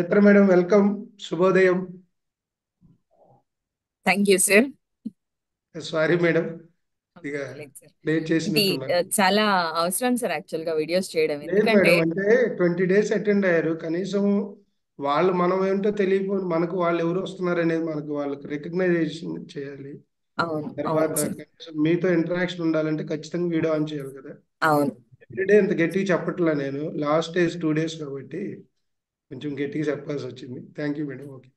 నేత్ర madam welcome. శుభోదయం. Thank you sir. Sorry madam, ఇక పర్లేదు సార్. లేట్ ఇది చేసినట్టున్నాను. చాలా అవసరం సార్ యాక్చువల్ గా వీడియోస్ చేయడం. లేదు ఎందుకంటే మేడం, అంటే 20 డేస్ అటెండ్ అయ్యారు. కనీసం వాళ్ళు మనం ఏంటో తెలియకపోతే మనకు వాళ్ళు ఎవరు వస్తున్నారు అనేది మనకు వాళ్ళకి రికగ్నైజేషన్ చేయాలి. అవును, తర్వాత అవును సార్. కనీసం మీతో ఇంటరాక్షన్ ఉండాలంటే ఖచ్చితంగా వీడియో ఆన్ చేయాలి కదా. అవును. ఎవ్రీడే ఇంత గట్టిగా చెప్పట్లా, నేను లాస్ట్ డేస్ 2 డేస్ కాబట్టి కొంచెం గట్టిగా చెప్పాల్సి వచ్చింది. Thank you madam. Okay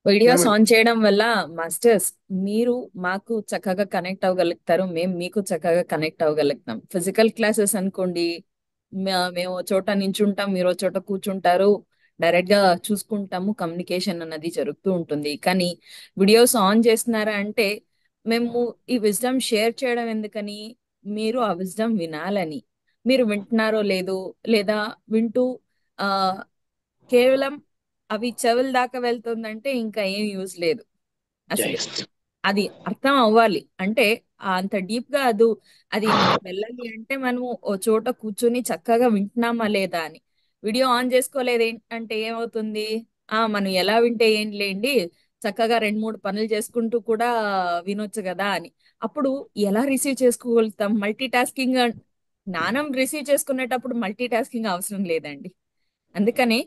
videos madam. On చేయడం వల్ల మాస్టర్స్ మీరు మాకు చక్కగా కనెక్ట్ అవ్వగలుగుతారు, మేము మీకు చక్కగా కనెక్ట్ అవ్వగలుగుతాం. ఫిజికల్ క్లాసెస్ అనుకోండి, మేము ఓ చోట నించుంటాం, మీరు ఓ చోట కూర్చుంటారు, డైరెక్ట్ గా చూసుకుంటాము, కమ్యూనికేషన్ అన్నది జరుగుతూ ఉంటుంది. కానీ వీడియోస్ ఆన్ చేస్తున్నారా అంటే మేము ఈ విజ్డమ్ షేర్ చేయడం ఎందుకని, మీరు ఆ విజ్డమ్ వినాలని. మీరు వింటున్నారో లేదో, లేదా వింటూ ఆ కేవలం అవి చెవుల దాకా వెళ్తుందంటే ఇంకా ఏం యూజ్ లేదు అసలు. అది అర్థం అవ్వాలి అంటే అంత డీప్ గా అది మనకు వెళ్ళాలి అంటే మనము ఓ చోట కూర్చొని చక్కగా వింటున్నామా లేదా అని. వీడియో ఆన్ చేసుకోలేదు అంటే ఏమవుతుంది, మనం ఎలా వింటే ఏం లేండి, చక్కగా రెండు మూడు పనులు చేసుకుంటూ కూడా వినొచ్చు కదా అని. అప్పుడు ఎలా రిసీవ్ చేసుకోగలుగుతాం? Multitasking. జ్ఞానం రిసీవ్ చేసుకునేటప్పుడు మల్టీ టాస్కింగ్ అవసరం లేదండి. అందుకని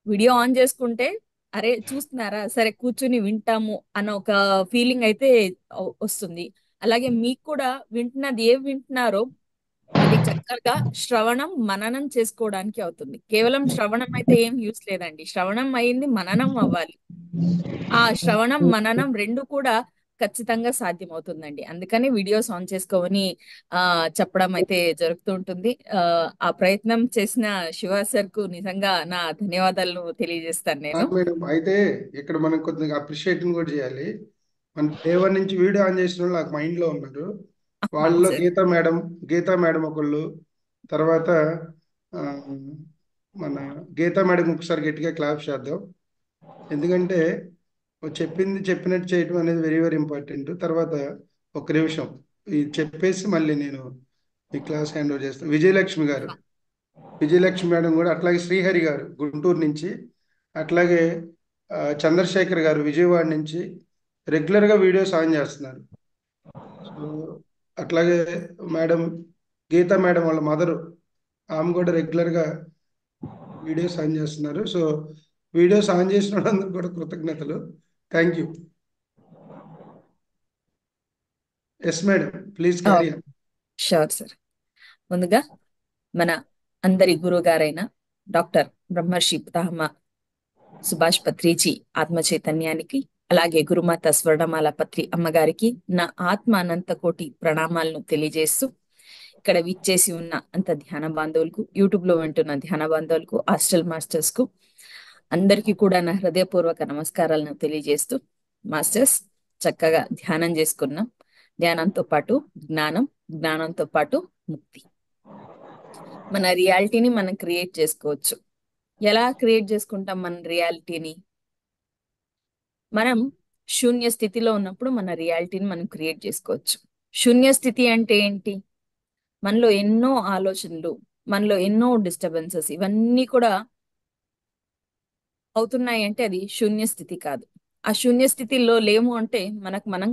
వీడియో ఆన్ చేసుకుంటే అరే చూస్తున్నారా, సరే కూర్చుని వింటాము అన్న ఒక ఫీలింగ్ అయితే వస్తుంది. అలాగే మీకు కూడా వింటున్నది ఏం వింటున్నారో అది చక్కగా శ్రవణం మననం చేసుకోవడానికి అవుతుంది. కేవలం శ్రవణం అయితే ఏం యూస్ లేదండి, శ్రవణం అయింది మననం అవ్వాలి. ఆ శ్రవణం మననం రెండు కూడా ఖచ్చితంగా సాధ్యమవుతుందండి. అందుకని వీడియోస్ ఆన్ చేసుకోమని ఆ చెప్పడం అయితే జరుగుతూ ఉంటుంది. ఆ ప్రయత్నం చేసిన శివ సార్ కు నిజంగా నా ధన్యవాదాలను తెలియజేస్తాను నేను. కాదు మేడం, అయితే ఇక్కడ మనం కొద్దిగా అప్రిషియేటింగ్ కూడా చేయాలి. మన డే 1 నుంచి వీడియో ఆన్ చేసిన వాళ్ళు నాకు మైండ్లో ఉన్నారు. అవును వాళ్ళలో సార్. గీతా మేడం ఒకళ్ళు, తర్వాత ఆ, మన గీతా మేడం ఒకసారి గట్టిగా క్లాప్ చేద్దాం. ఎందుకంటే చెప్పింది చెప్పినట్టు చేయటం అనేది వెరీ వెరీ ఇంపార్టెంట్. తర్వాత ఒక నిమిషం ఇది చెప్పేసి మళ్ళీ నేను ఈ క్లాస్ హ్యాండ్ ఓవర్ చేస్తాను. విజయలక్ష్మి మేడం కూడా, అట్లాగే శ్రీహరి గారు గుంటూరు నుంచి, అట్లాగే చంద్రశేఖర్ గారు విజయవాడ నుంచి రెగ్యులర్గా వీడియోస్ ఆన్ చేస్తున్నారు. సో అట్లాగే మేడం గీతా మేడం వాళ్ళ మదరు, ఆమె కూడా రెగ్యులర్గా వీడియోస్ ఆన్ చేస్తున్నారు. సో వీడియోస్ ఆన్ చేసిన వాళ్ళందరూ కూడా కృతజ్ఞతలు. Thank you. Yes madam, please carry on. Sure sir. ముందుగా మన అందరి గురువు గారైన డాక్టర్ బ్రహ్మర్షి పితామహ సుభాష్ పత్రిజీ ఆత్మ చైతన్యానికి, అలాగే గురుమాత స్వర్ణమాల పత్రి అమ్మగారికి నా ఆత్మ అనంత కోటి ప్రణామాలను తెలియజేస్తూ, ఇక్కడ విచ్చేసి ఉన్న అంత ధ్యాన బాంధవులకు, యూట్యూబ్ లో వింటున్న ధ్యాన బాంధవులకు, హాస్టల్ మాస్టర్స్ కు అందరికీ కూడా నా హృదయపూర్వక నమస్కారాలను తెలియజేస్తూ, మాస్టర్స్ చక్కగా ధ్యానం చేసుకున్నాం. ధ్యానంతో పాటు జ్ఞానం, జ్ఞానంతో పాటు ముక్తి. మన రియాలిటీని మనం క్రియేట్ చేసుకోవచ్చు. ఎలా క్రియేట్ చేసుకుంటాం మన రియాలిటీని? మనం శూన్య స్థితిలో ఉన్నప్పుడు మన రియాలిటీని మనం క్రియేట్ చేసుకోవచ్చు. శూన్య స్థితి అంటే ఏంటి? మనలో ఎన్నో ఆలోచనలు, మనలో ఎన్నో డిస్టర్బెన్సెస్, ఇవన్నీ కూడా అవుతున్నాయి అంటే అది శూన్య స్థితి కాదు. ఆ శూన్య స్థితిలో లేము అంటే మనకు మనం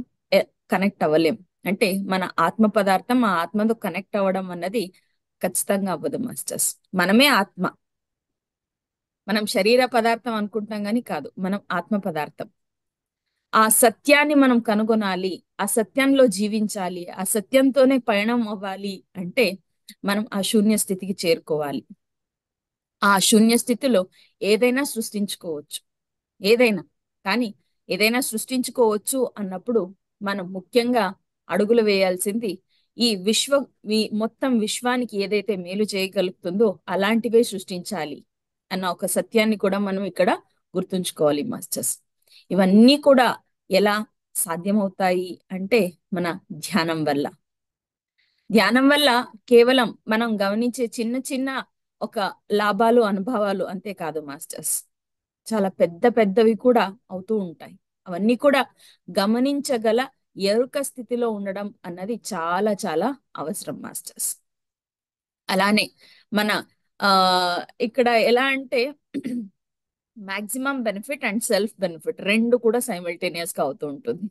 కనెక్ట్ అవ్వలేం. అంటే మన ఆత్మ పదార్థం ఆ ఆత్మతో కనెక్ట్ అవ్వడం అన్నది ఖచ్చితంగా అవ్వదు మాస్టర్స్. మనమే ఆత్మ. మనం శరీర పదార్థం అనుకుంటాం కానీ కాదు, మనం ఆత్మ పదార్థం. ఆ సత్యాన్ని మనం కనుగొనాలి, ఆ సత్యంలో జీవించాలి, ఆ సత్యంతోనే పయనం అవ్వాలి అంటే మనం ఆ శూన్య స్థితికి చేరుకోవాలి. ఆ శూన్య స్థితిలో ఏదైనా సృష్టించుకోవచ్చు, ఏదైనా. కానీ ఏదైనా సృష్టించుకోవచ్చు అన్నప్పుడు మనం ముఖ్యంగా అడుగులు వేయాల్సింది ఈ మొత్తం విశ్వానికి ఏదైతే మేలు చేయగలుగుతుందో అలాంటివే సృష్టించాలి అన్న ఒక సత్యాన్ని కూడా మనం ఇక్కడ గుర్తుంచుకోవాలి మాస్టర్స్. ఇవన్నీ కూడా ఎలా సాధ్యమవుతాయి అంటే మన ధ్యానం వల్ల. ధ్యానం వల్ల కేవలం మనం గమనించే చిన్న చిన్న ఒక లాభాలు అనుభవాలు అంతే కాదు మాస్టర్స్, చాలా పెద్ద పెద్దవి కూడా అవుతూ ఉంటాయి. అవన్నీ కూడా గమనించగల ఎరుక స్థితిలో ఉండడం అన్నది చాలా చాలా అవసరం మాస్టర్స్. అలానే మన ఆ ఇక్కడ ఎలా అంటే maximum benefit and self benefit రెండు కూడా సైమల్టేనియస్ గా అవుతూ ఉంటుంది.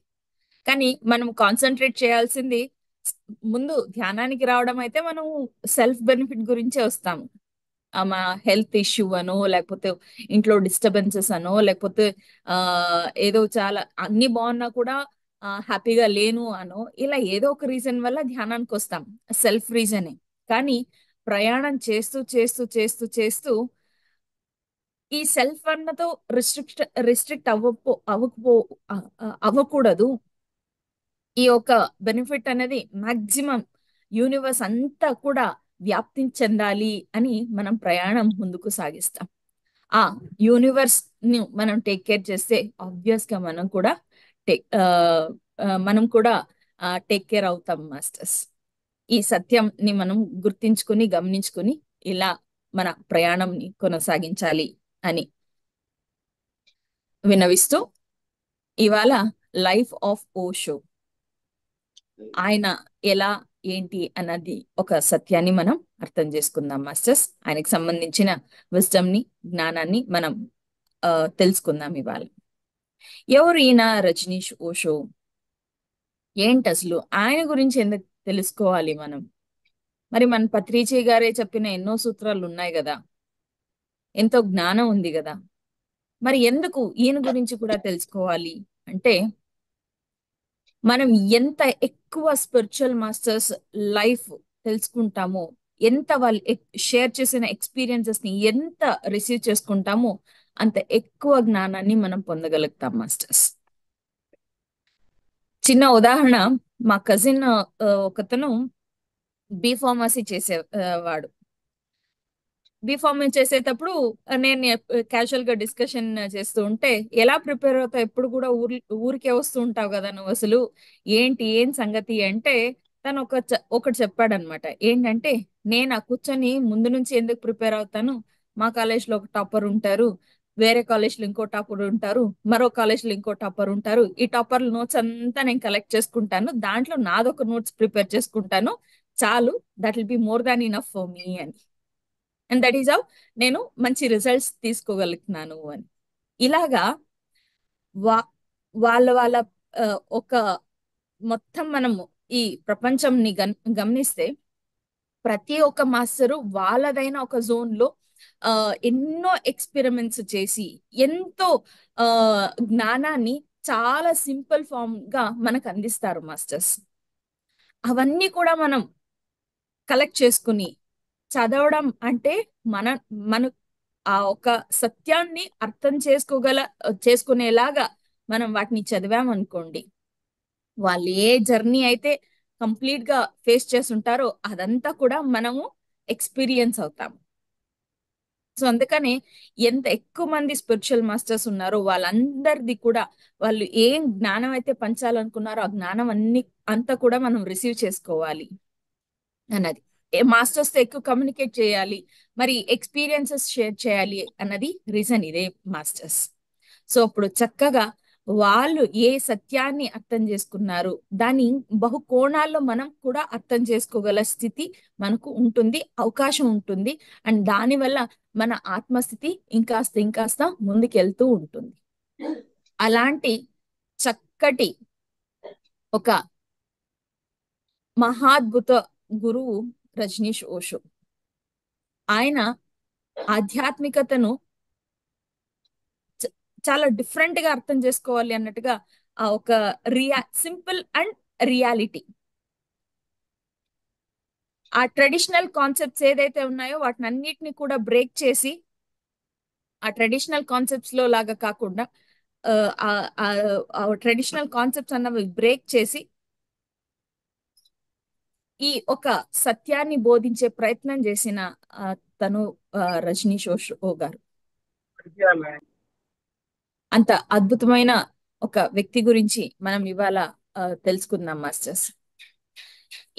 కానీ మనం కాన్సన్ట్రేట్ చేయాల్సింది ముందు ధ్యానానికి రావడం అయితే మనం సెల్ఫ్ బెనిఫిట్ గురించే వస్తాము. మా హెల్త్ ఇష్యూ అనో, లేకపోతే ఇంట్లో డిస్టర్బెన్సెస్ అనో, లేకపోతే ఆ ఏదో చాలా అన్ని బాగున్నా కూడా హ్యాపీగా లేను అనో, ఇలా ఏదో ఒక రీజన్ వల్ల ధ్యానానికి వస్తాం. సెల్ఫ్ రీజనే. కానీ ప్రయాణం చేస్తూ చేస్తూ చేస్తూ చేస్తూ ఈ సెల్ఫ్ అన్నతో రిస్ట్రిక్ట్ అవ్వకూడదు. ఈ యొక్క బెనిఫిట్ అనేది మాక్సిమం యూనివర్స్ అంతా కూడా వ్యాప్తి చెందాలి అని మనం ప్రయాణం ముందుకు సాగిస్తాం. ఆ యూనివర్స్ ని మనం టేక్ కేర్ చేస్తే ఆబ్వియస్ గా మనం కూడా టేక్ కేర్ అవుతాం మాస్టర్స్. ఈ సత్యం ని మనం గుర్తించుకుని గమనించుకుని ఇలా మన ప్రయాణంని కొనసాగించాలి అని వినవిస్తూ, ఇవాళ లైఫ్ ఆఫ్ ఓషో, ఆయన ఎలా ఏంటి అన్నది ఒక సత్యాన్ని మనం అర్థం చేసుకుందాం మాస్టర్స్. ఆయనకు సంబంధించిన విజ్డమ్ ని, జ్ఞానాన్ని మనం తెలుసుకుందాం ఇవాళ. ఎవరు ఈయన రజనీష్ ఓషో? ఏంటి అసలు ఆయన గురించి ఎందుకు తెలుసుకోవాలి మనం? మరి మన పత్రిజీ గారే చెప్పిన ఎన్నో సూత్రాలు ఉన్నాయి కదా, ఎంతో జ్ఞానం ఉంది కదా, మరి ఎందుకు ఈయన గురించి కూడా తెలుసుకోవాలి అంటే, మనం ఎంత ఎక్కువ స్పిరిచువల్ మాస్టర్స్ లైఫ్ తెలుసుకుంటామో, ఎంత వాళ్ళు షేర్ చేసిన ఎక్స్పీరియన్సెస్ ని ఎంత రిసీవ్ చేసుకుంటామో, అంత ఎక్కువ జ్ఞానాన్ని మనం పొందగలుగుతాం మాస్టర్స్. చిన్న ఉదాహరణ, మా కజిన్ ఒకతను బి ఫార్మసీ చేసేవాడు. బి ఫార్మసీ చేసేటప్పుడు నేను క్యాజువల్ గా డిస్కషన్ చేస్తూ ఉంటే, ఎలా ప్రిపేర్ అవుతావు, ఎప్పుడు కూడా ఊరికే వస్తూ ఉంటావు కదా నువ్వు, అసలు ఏం సంగతి అంటే, తను ఒకటి చెప్పాడనమాట. ఏంటంటే, నేను ఆ కూర్చొని ముందు నుంచి ఎందుకు ప్రిపేర్ అవుతాను, మా కాలేజ్ లో ఒక టాపర్ ఉంటారు, వేరే కాలేజ్ లో ఇంకో టాపర్ ఉంటారు, మరో కాలేజ్ లో ఇంకో టాపర్ ఉంటారు, ఈ టాపర్ నోట్స్ అంతా నేను కలెక్ట్ చేసుకుంటాను, దాంట్లో నాదొక నోట్స్ ప్రిపేర్ చేసుకుంటాను, చాలు, that will be more than enough for me అని. అండ్ దట్ ఈస్ హౌ నేను మంచి రిజల్ట్స్ తీసుకోగలుగుతున్నాను అని. ఇలాగా వా వాళ్ళ ఆ, ఒక మొత్తం మనము ఈ ప్రపంచంని గమనిస్తే, ప్రతి ఒక్క మాస్టరు వాళ్ళదైన ఒక జోన్ లో ఆ ఎన్నో ఎక్స్పెరిమెంట్స్ చేసి, ఎంతో ఆ జ్ఞానాన్ని చాలా సింపుల్ ఫామ్ గా మనకు అందిస్తారు మాస్టర్స్. అవన్నీ కూడా మనం కలెక్ట్ చేసుకుని చదవడం అంటే, మన మన ఆ ఒక సత్యాన్ని అర్థం చేసుకునేలాగా మనం వాటిని చదివామనుకోండి, వాళ్ళు ఏ జర్నీ అయితే కంప్లీట్ గా ఫేస్ చేస్తుంటారో అదంతా కూడా మనము ఎక్స్పీరియన్స్ అవుతాం. సో అందుకని ఎంత ఎక్కువ మంది స్పిరిచువల్ మాస్టర్స్ ఉన్నారో వాళ్ళందరిది కూడా, వాళ్ళు ఏం జ్ఞానం అయితే పంచాలనుకున్నారో ఆ జ్ఞానం అంతా కూడా మనం రిసీవ్ చేసుకోవాలి అన్నది. మాస్టర్స్ తో ఎక్కువ కమ్యూనికేట్ చేయాలి, మరి ఎక్స్పీరియన్సెస్ షేర్ చేయాలి అన్నది రీజన్ ఇదే మాస్టర్స్. సో అప్పుడు చక్కగా వాళ్ళు ఏ సత్యాన్ని అర్థం చేసుకున్నారు, దాన్ని బహు కోణాల్లో మనం కూడా అర్థం చేసుకోగల స్థితి మనకు ఉంటుంది, అవకాశం ఉంటుంది. అండ్ దానివల్ల మన ఆత్మస్థితి ఇంకాస్త ఇంకాస్త ముందుకెళ్తూ ఉంటుంది. అలాంటి చక్కటి ఒక మహాద్భుత గురువు రజనీష్ ఓషో. ఆయన ఆధ్యాత్మికతను చ- చాలా డిఫరెంట్ గా అర్థం చేసుకోవాలి అన్నట్టుగా, ఆ ఒక సింపుల్ అండ్ రియాలిటీ, ఆ ట్రెడిషనల్ కాన్సెప్ట్స్ ఏదైతే ఉన్నాయో వాటిని అన్నిటిని కూడా బ్రేక్ చేసి, ఆ ట్రెడిషనల్ కాన్సెప్ట్స్ లో లాగా కాకుండా ట్రెడిషనల్ కాన్సెప్ట్స్ అన్నవి బ్రేక్ చేసి ఈ ఒక సత్యాన్ని బోధించే ప్రయత్నం చేసిన తను రజనీష్ ఓషో గారు. అంత అద్భుతమైన ఒక వ్యక్తి గురించి మనం ఇవాళ తెలుసుకుందాం మాస్టర్స్.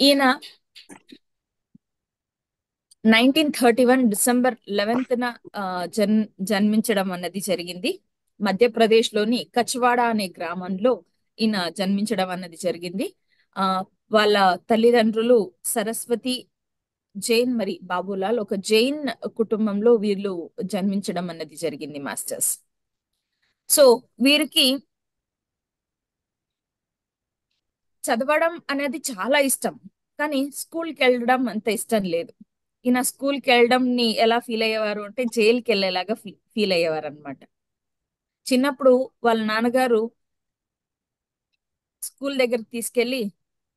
ఈయన 1931 డిసెంబర్ 11న జన్మించడం అన్నది జరిగింది. మధ్యప్రదేశ్ లోని కచ్వాడా అనే గ్రామంలో ఈయన జన్మించడం అన్నది జరిగింది. ఆ వాళ్ళ తల్లిదండ్రులు సరస్వతి జైన్ మరి బాబులాల్ ఒక జైన్ కుటుంబంలో వీళ్ళు జన్మించడం అన్నది జరిగింది మాస్టర్స్. సో వీరికి చదవడం అనేది చాలా ఇష్టం, కానీ స్కూల్కి వెళ్ళడం అంత ఇష్టం లేదు. ఈయన స్కూల్కి వెళ్ళడం ని ఎలా ఫీల్ అయ్యేవారు అంటే జైలుకి వెళ్ళేలాగా ఫీల్ అయ్యేవారు అనమాట. చిన్నప్పుడు వాళ్ళ నాన్నగారు స్కూల్ దగ్గరికి తీసుకెళ్లి,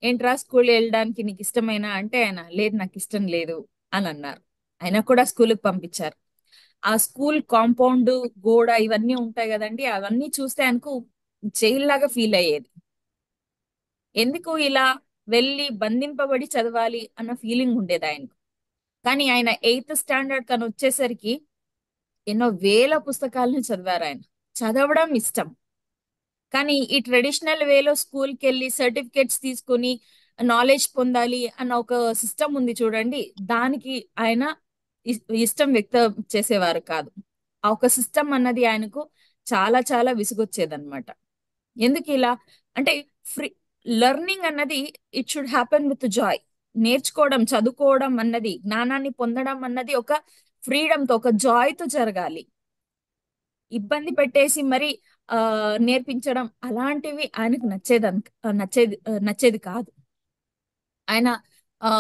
ఏంట్రా స్కూల్ వెళ్ళడానికి నీకు ఇష్టమేనా అంటే ఆయన లేదు నాకు ఇష్టం లేదు అని అన్నారు. ఆయన కూడా స్కూల్కి పంపించారు. ఆ స్కూల్ కాంపౌండ్ గోడ ఇవన్నీ ఉంటాయి కదండి, అవన్నీ చూస్తే ఆయనకు జైలు లాగా ఫీల్ అయ్యేది. ఎందుకు ఇలా వెళ్ళి బంధింపబడి చదవాలి అన్న ఫీలింగ్ ఉండేది ఆయనకు. కానీ ఆయన 8th స్టాండర్డ్ కని వచ్చేసరికి ఎన్నో వేల పుస్తకాలను చదివారు ఆయన. చదవడం ఇష్టం, కానీ ఈ ట్రెడిషనల్ వేలో స్కూల్కి వెళ్ళి సర్టిఫికేట్స్ తీసుకొని నాలెడ్జ్ పొందాలి అన్న ఒక సిస్టమ్ ఉంది చూడండి, దానికి ఆయన ఇష్టం వ్యక్తం చేసేవారు కాదు. ఆ ఒక సిస్టమ్ అన్నది ఆయనకు చాలా చాలా విసుగొచ్చేదన్నమాట. ఎందుకు ఇలా అంటే ఫ్రీ లెర్నింగ్ అన్నది it should happen with Joy. నేర్చుకోవడం చదువుకోవడం అన్నది జ్ఞానాన్ని పొందడం అన్నది ఒక ఫ్రీడమ్ తో ఒక జాయ్ తో జరగాలి. ఇబ్బంది పెట్టేసి మరి నేర్పించడం అలాంటివి ఆయనకు నచ్చేది కాదు. ఆయన ఆ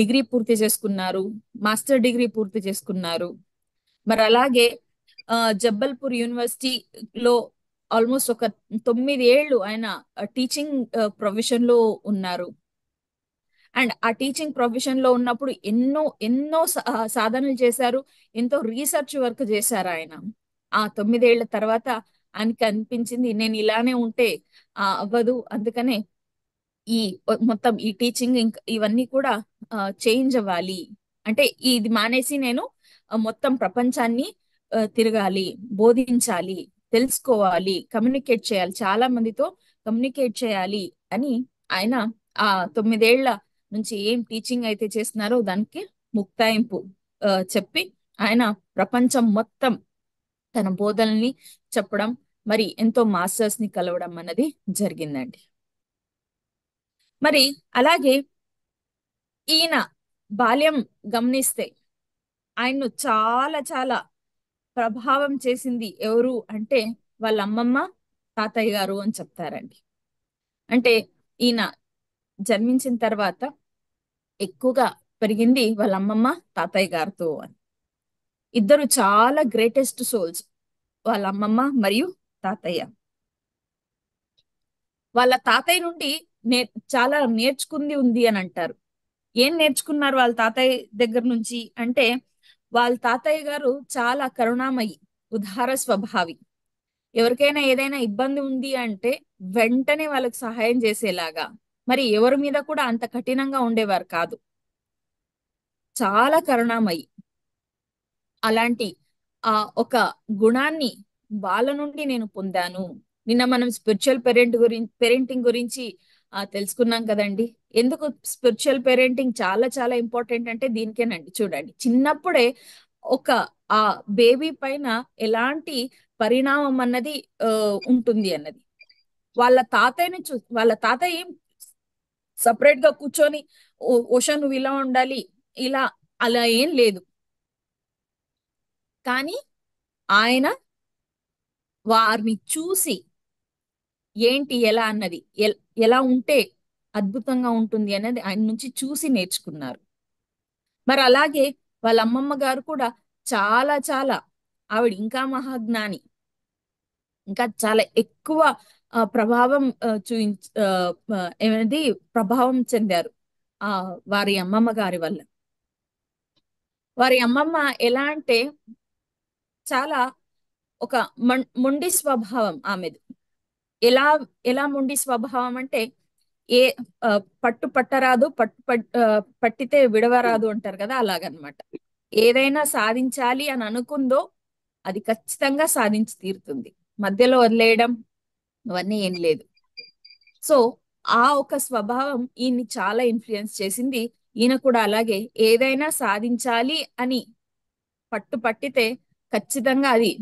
డిగ్రీ పూర్తి చేసుకున్నారు, మాస్టర్ డిగ్రీ పూర్తి చేసుకున్నారు. మరి అలాగే జబ్బల్పూర్ యూనివర్సిటీలో ఆల్మోస్ట్ ఒక 9 ఏళ్ళు ఆయన టీచింగ్ ప్రొఫెషన్ లో ఉన్నారు. అండ్ ఆ టీచింగ్ ప్రొఫెషన్ లో ఉన్నప్పుడు ఎన్నో ఎన్నో సాధనలు చేశారు, ఎంతో రీసెర్చ్ వర్క్ చేశారు ఆయన. ఆ 9 ఏళ్ల తర్వాత ఆయనకి అనిపించింది నేను ఇలానే ఉంటే అవ్వదు, అందుకనే ఈ మొత్తం ఈ టీచింగ్ ఇవన్నీ కూడా చేంజ్ అవ్వాలి. అంటే ఇది మానేసి నేను మొత్తం ప్రపంచాన్ని తిరగాలి, బోధించాలి, తెలుసుకోవాలి, కమ్యూనికేట్ చేయాలి, చాలా మందితో కమ్యూనికేట్ చేయాలి అని ఆయన ఆ 9 ఏళ్ల నుంచి ఏం టీచింగ్ అయితే చేస్తున్నారో దానికి ముక్తాయింపు చెప్పి ఆయన ప్రపంచం మొత్తం తన బోధనల్ని చెప్పడం, మరి ఎంతో మాస్టర్స్ ని కలవడం అన్నది జరిగిందండి. మరి అలాగే ఈయన బాల్యం గమనిస్తే ఆయన్ను చాలా చాలా ప్రభావం చేసింది ఎవరు అంటే వాళ్ళ అమ్మమ్మ, తాతయ్య గారు అని చెప్తారండి. అంటే ఈయన జన్మించిన తర్వాత ఎక్కువగా పెరిగింది వాళ్ళ అమ్మమ్మ తాతయ్య గారితో అని. ఇద్దరు చాలా గ్రేటెస్ట్ సోల్స్, వాళ్ళ అమ్మమ్మ మరియు తాతయ్య. వాళ్ళ తాతయ్య నుండి నే చాలా నేర్చుకుంది ఉంది అని అంటారు. ఏం నేర్చుకున్నారు వాళ్ళ తాతయ్య దగ్గర నుంచి అంటే, వాళ్ళ తాతయ్య గారు చాలా కరుణామయి, ఉదార స్వభావి. ఎవరికైనా ఏదైనా ఇబ్బంది ఉంది అంటే వెంటనే వాళ్ళకి సహాయం చేసేలాగా, మరి ఎవరి మీద కూడా అంత కఠినంగా ఉండేవారు కాదు. చాలా కరుణామయి. అలాంటి ఒక గుణాన్ని వాళ్ళ నుండి నేను పొందాను. నిన్న మనం స్పిరిచువల్ పేరెంటింగ్ గురించి తెలుసుకున్నాం కదండి. ఎందుకు స్పిరిచువల్ పేరెంటింగ్ చాలా చాలా ఇంపార్టెంట్ అంటే దీనికేనండి. చూడండి, చిన్నప్పుడే ఒక ఆ బేబీ పైన ఎలాంటి పరిణామం అన్నది ఉంటుంది అన్నది. వాళ్ళ తాతయ్య ఏం సపరేట్ గా కూర్చొని ఓషా నువ్వు ఇలా ఉండాలి ఇలా అలా ఏం లేదు, కానీ ఆయన వారిని చూసి ఏంటి ఎలా అన్నది ఎలా ఉంటే అద్భుతంగా ఉంటుంది అనేది ఆయన నుంచి చూసి నేర్చుకున్నారు. మరి అలాగే వాళ్ళ అమ్మమ్మ గారు కూడా చాలా చాలా, ఆవిడ ఇంకా మహాజ్ఞాని, ఇంకా చాలా ఎక్కువ ప్రభావం ఏమైనది ప్రభావం చెందారు ఆ వారి అమ్మమ్మ గారి వల్ల. వారి అమ్మమ్మ ఎలా అంటే చాలా ఒక మొండి స్వభావం ఆమెది. ఎలా ఎలా మొండి స్వభావం అంటే ఏ పట్టు పట్టరాదు, పట్టితే విడవరాదు అంటారు కదా, అలాగనమాట. ఏదైనా సాధించాలి అని అనుకుందో అది ఖచ్చితంగా సాధించి తీరుతుంది. మధ్యలో వదిలేయడం అవన్నీ ఏం లేదు. సో ఆ ఒక స్వభావం ఈయన్ని చాలా ఇన్ఫ్లుయెన్స్ చేసింది. ఈయన కూడా అలాగే ఏదైనా సాధించాలి అని పట్టు పట్టితే ఖచ్చితంగా అది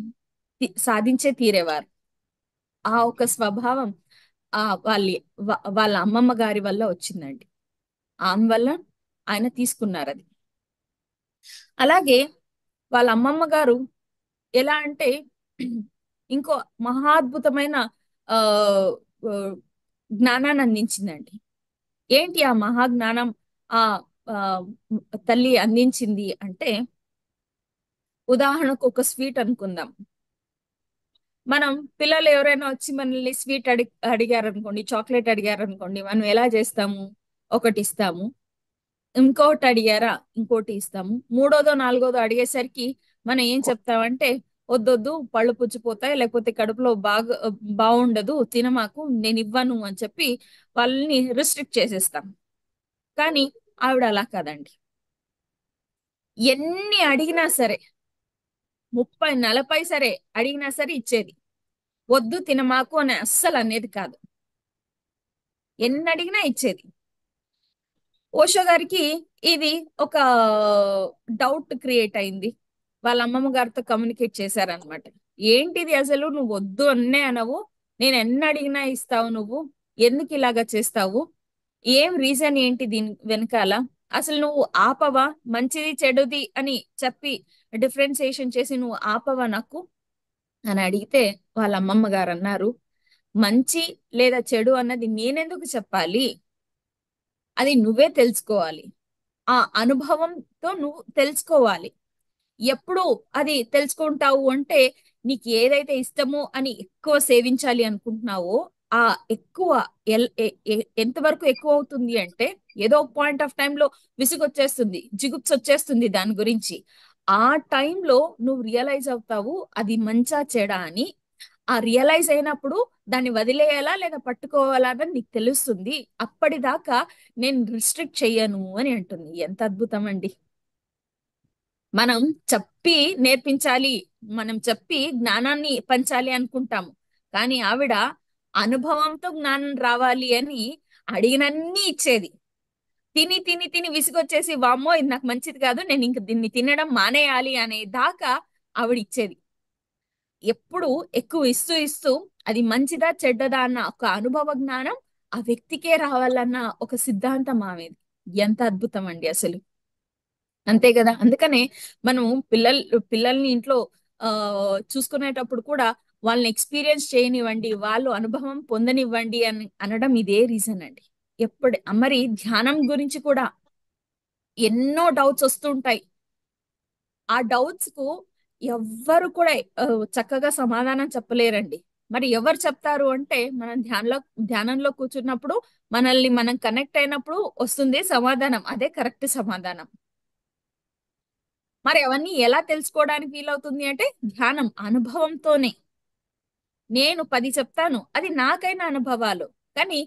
సాధించే తీరేవారు. ఆ ఒక స్వభావం ఆ వాళ్ళ అమ్మమ్మ గారి వల్ల వచ్చిందండి. ఆమె వల్ల ఆయన తీసుకున్నారు అది. అలాగే వాళ్ళ అమ్మమ్మ గారు ఎలా అంటే ఇంకో మహాద్భుతమైన ఆ ఆ, జ్ఞానాన్ని అందించిందండి. ఏంటి ఆ మహాజ్ఞానం ఆ ఆ, తల్లి అందించింది అంటే, ఉదాహరణకు ఒక స్వీట్ అనుకుందాం. మనం పిల్లలు ఎవరైనా వచ్చి మనల్ని స్వీట్ అడిగారు అనుకోండి, చాక్లెట్ అడిగారు అనుకోండి, మనం ఎలా చేస్తాము? ఒకటి ఇస్తాము. ఇంకోటి అడిగారా, ఇంకోటి ఇస్తాము. మూడోదో నాలుగోదో అడిగేసరికి మనం ఏం చెప్తామంటే, వద్దొద్దు పళ్ళు పుచ్చిపోతాయి, లేకపోతే కడుపులో బాగుండదు, తినమాకు, నేను ఇవ్వను అని చెప్పి వాళ్ళని రిస్ట్రిక్ట్ చేసేస్తాం. కానీ ఆవిడ అలా కాదండి. ఎన్ని అడిగినా సరే, 30 40 సరే అడిగినా సరే ఇచ్చేది. వద్దు తినమాకు అని అస్సలు అనేది కాదు. ఎన్ని అడిగినా ఇచ్చేది. ఓషో గారికి ఇది ఒక డౌట్ క్రియేట్ అయింది. వాళ్ళ అమ్మమ్మ గారితో కమ్యూనికేట్ చేశారనమాట. ఏంటిది అసలు, నువ్వు వద్దు అన్నే అనవు, నేను ఎన్ని అడిగినా ఇస్తావు, నువ్వు ఎందుకు ఇలాగా చేస్తావు, ఏం రీజన్ ఏంటి దీని వెనకాల, అసలు నువ్వు ఆపవా, మంచిది చెడుది అని చెప్పి డిఫరెన్సియేషన్ చేసి నువ్వు ఆపవా నాకు అని అడిగితే, వాళ్ళ అమ్మమ్మ గారు అన్నారు, మంచి లేదా చెడు అన్నది నేనెందుకు చెప్పాలి, అది నువ్వే తెలుసుకోవాలి, ఆ అనుభవంతో నువ్వు తెలుసుకోవాలి. ఎప్పుడు అది తెలుసుకుంటావు అంటే, నీకు ఏదైతే ఇష్టమో అని ఎక్కువ సేవించాలి అనుకుంటున్నావో, ఆ ఎక్కువ ఎంతవరకు ఎక్కువ అవుతుంది అంటే, ఏదో ఒక పాయింట్ ఆఫ్ టైంలో విసుగొచ్చేస్తుంది, జిగుప్స్ వచ్చేస్తుంది దాని గురించి. ఆ టైంలో నువ్వు రియలైజ్ అవుతావు అది మంచా చెడా అని. ఆ రియలైజ్ అయినప్పుడు దాన్ని వదిలేయాలా లేదా పట్టుకోవాలా అని నీకు తెలుస్తుంది. అప్పటిదాకా నేను రిస్ట్రిక్ట్ చెయ్యను అని అంటుంది. ఎంత అద్భుతం అండి. మనం చెప్పి నేర్పించాలి, మనం చెప్పి జ్ఞానాన్ని పంచాలి అనుకుంటాము. కానీ ఆవిడ అనుభవంతో జ్ఞానం రావాలి అని అడిగినన్ని ఇచ్చేది. తిని తిని తిని విసుగొచ్చేసి, వామ్మో ఇది నాకు మంచిది కాదు, నేను ఇంక దీన్ని తినడం మానేయాలి అనే దాకా ఆవిడ ఇచ్చేది. ఎప్పుడు ఎక్కువ ఇస్తూ ఇస్తూ అది మంచిదా చెడ్డదా అన్న ఒక అనుభవ జ్ఞానం ఆ వ్యక్తికే రావాలన్న ఒక సిద్ధాంతం ఆమెది. ఎంత అద్భుతం అండి అసలు. అంతే కదా. అందుకనే మనం పిల్లల్ని ఇంట్లో ఆ చూసుకునేటప్పుడు కూడా వాళ్ళని ఎక్స్పీరియన్స్ చేయనివ్వండి, వాళ్ళు అనుభవం పొందనివ్వండి అని అనడం ఇదే రీజన్ అండి. మరి ధ్యానం గురించి కూడా ఎన్నో డౌట్స్ వస్తుంటాయి. ఆ డౌట్స్ కు ఎవ్వరు కూడా చక్కగా సమాధానం చెప్పలేరండి. మరి ఎవరు చెప్తారు అంటే, మనం ధ్యానంలో కూర్చున్నప్పుడు మనల్ని మనం కనెక్ట్ అయినప్పుడు వస్తుంది సమాధానం. అదే కరెక్ట్ సమాధానం. మరి అవన్నీ ఎలా తెలుసుకోవడానికి వీలవుతుంది అంటే, ధ్యానం అనుభవంతోనే. నేను 10 చెప్తాను, అది నాకైన అనుభవాలు. కానీ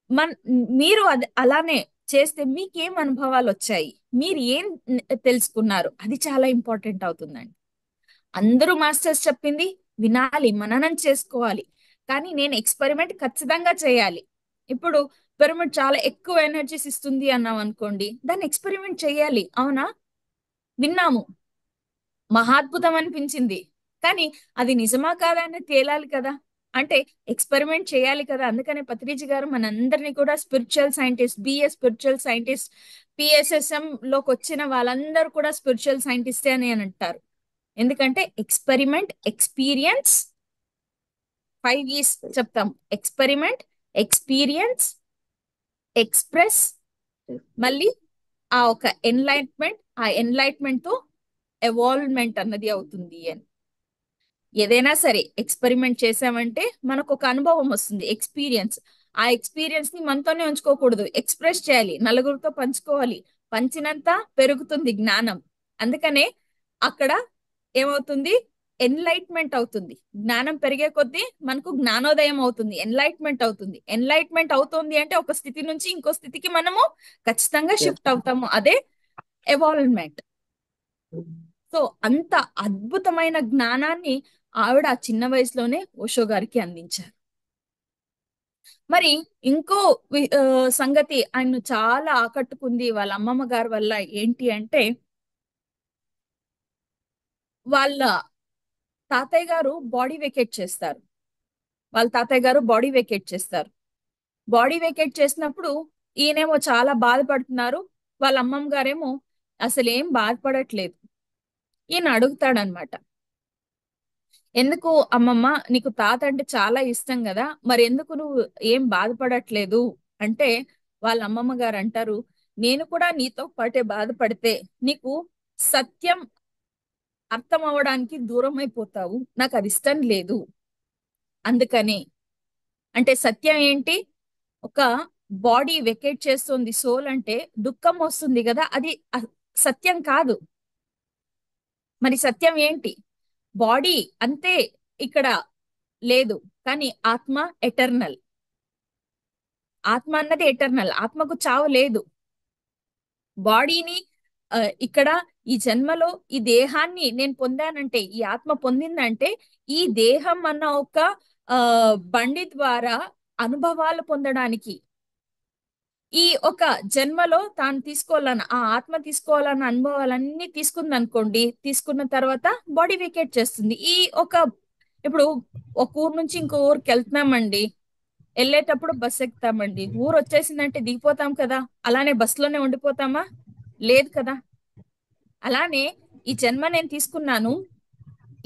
మన్ మీరు అది అలానే చేస్తే మీకేం అనుభవాలు వచ్చాయి, మీరు ఏం తెలుసుకున్నారు, అది చాలా ఇంపార్టెంట్ అవుతుందండి. అందరూ మాస్టర్స్ చెప్పింది వినాలి, మననం చేసుకోవాలి. కానీ నేను ఎక్స్పెరిమెంట్ ఖచ్చితంగా చేయాలి. ఇప్పుడు పిరమిడ్ చాలా ఎక్కువ ఎనర్జీస్ ఇస్తుంది అన్నాం అనుకోండి, దాన్ని ఎక్స్పెరిమెంట్ చేయాలి. అవునా? విన్నాము, మహాద్భుతం అనిపించింది. కానీ అది నిజమా కాదా అని తేలాలి కదా. అంటే ఎక్స్పెరిమెంట్ చేయాలి కదా. అందుకనే పత్రిజీ గారు మనందరినీ కూడా spiritual scientist, be a spiritual scientist, PSSM లోకి వచ్చిన వాళ్ళందరూ కూడా స్పిరిచువల్ సైంటిస్టే అని అంటారు. ఎందుకంటే ఎక్స్పెరిమెంట్, ఎక్స్పీరియన్స్, 5 E's చెప్తాం. ఎక్స్పెరిమెంట్, ఎక్స్పీరియన్స్, ఎక్స్ప్రెస్, మళ్ళీ ఆ ఒక ఎన్లైట్మెంట్, ఆ ఎన్లైట్మెంట్ తో ఎవాల్వ్మెంట్ అన్నది అవుతుంది అని. ఏదైనా సరే ఎక్స్పెరిమెంట్ చేసామంటే మనకు ఒక అనుభవం వస్తుంది, ఎక్స్పీరియన్స్. ఆ ఎక్స్పీరియన్స్ ని మనతోనే ఉంచుకోకూడదు, ఎక్స్ప్రెస్ చేయాలి, నలుగురితో పంచుకోవాలి. పంచినంత పెరుగుతుంది జ్ఞానం. అందుకనే అక్కడ ఏమవుతుంది, ఎన్లైట్మెంట్ అవుతుంది. జ్ఞానం పెరిగే కొద్దీ మనకు జ్ఞానోదయం అవుతుంది, ఎన్లైట్మెంట్ అవుతుంది. ఎన్లైట్మెంట్ అవుతుంది అంటే ఒక స్థితి నుంచి ఇంకో స్థితికి మనము ఖచ్చితంగా షిఫ్ట్ అవుతాము. అదే ఎవాల్వ్మెంట్. సో అంత అద్భుతమైన జ్ఞానాన్ని ఆవిడ ఆ చిన్న వయసులోనే ఓషో గారికి అందించారు. మరి ఇంకో సంగతి ఆయన చాలా ఆకట్టుకుంది వాళ్ళ అమ్మమ్మ గారి వల్ల ఏంటి అంటే, వాళ్ళ తాతయ్య గారు బాడీ వెకేట్ చేస్తారు. వాళ్ళ తాతయ్య గారు బాడీ వెకేట్ చేస్తారు. బాడీ వెకేట్ చేసినప్పుడు ఈయనేమో చాలా బాధపడుతున్నారు. వాళ్ళ అమ్మమ్మ గారేమో అసలు ఏం బాధపడట్లేదు. ఈయన అడుగుతాడనమాట, ఎందుకు అమ్మమ్మ, నీకు తాత అంటే చాలా ఇష్టం కదా, మరి ఎందుకు నువ్వు ఏం బాధపడట్లేదు అంటే, వాళ్ళ అమ్మమ్మ గారు అంటారు, నేను కూడా నీతో పాటే బాధపడితే నీకు సత్యం అర్థం అవ్వడానికి దూరం అయిపోతావు, నాకు అది ఇష్టం లేదు. అందుకనే, అంటే సత్యం ఏంటి? ఒక బాడీ వెకేట్ చేస్తుంది సోల్ అంటే దుఃఖం వస్తుంది కదా, అది సత్యం కాదు. మరి సత్యం ఏంటి? బాడీ అంతే ఇక్కడ లేదు, కానీ ఆత్మ ఎటర్నల్. ఆత్మ అన్నది ఎటర్నల్, ఆత్మకు చావు లేదు. బాడీని ఇక్కడ ఈ జన్మలో ఈ దేహాన్ని నేను పొందానంటే, ఈ ఆత్మ పొందిందంటే ఈ దేహం అన్న ఒక ఆ బండి ద్వారా అనుభవాలు పొందడానికి, ఈ ఒక జన్మలో తాను తీసుకోవాలన్న, ఆ ఆత్మ తీసుకోవాలన్న అనుభవాలన్నీ తీసుకుంది అనుకోండి, తీసుకున్న తర్వాత బాడీ వేకేట్ చేస్తుంది. ఈ ఒక, ఇప్పుడు ఒక ఊరు నుంచి ఇంకో ఊరికి వెళ్తున్నామండి, వెళ్ళేటప్పుడు బస్ ఎక్కుతామండి, ఊరు వచ్చేసిందంటే దిగిపోతాం కదా, అలానే బస్సులోనే ఉండిపోతామా? లేదు కదా. అలానే ఈ జన్మ నేను తీసుకున్నాను,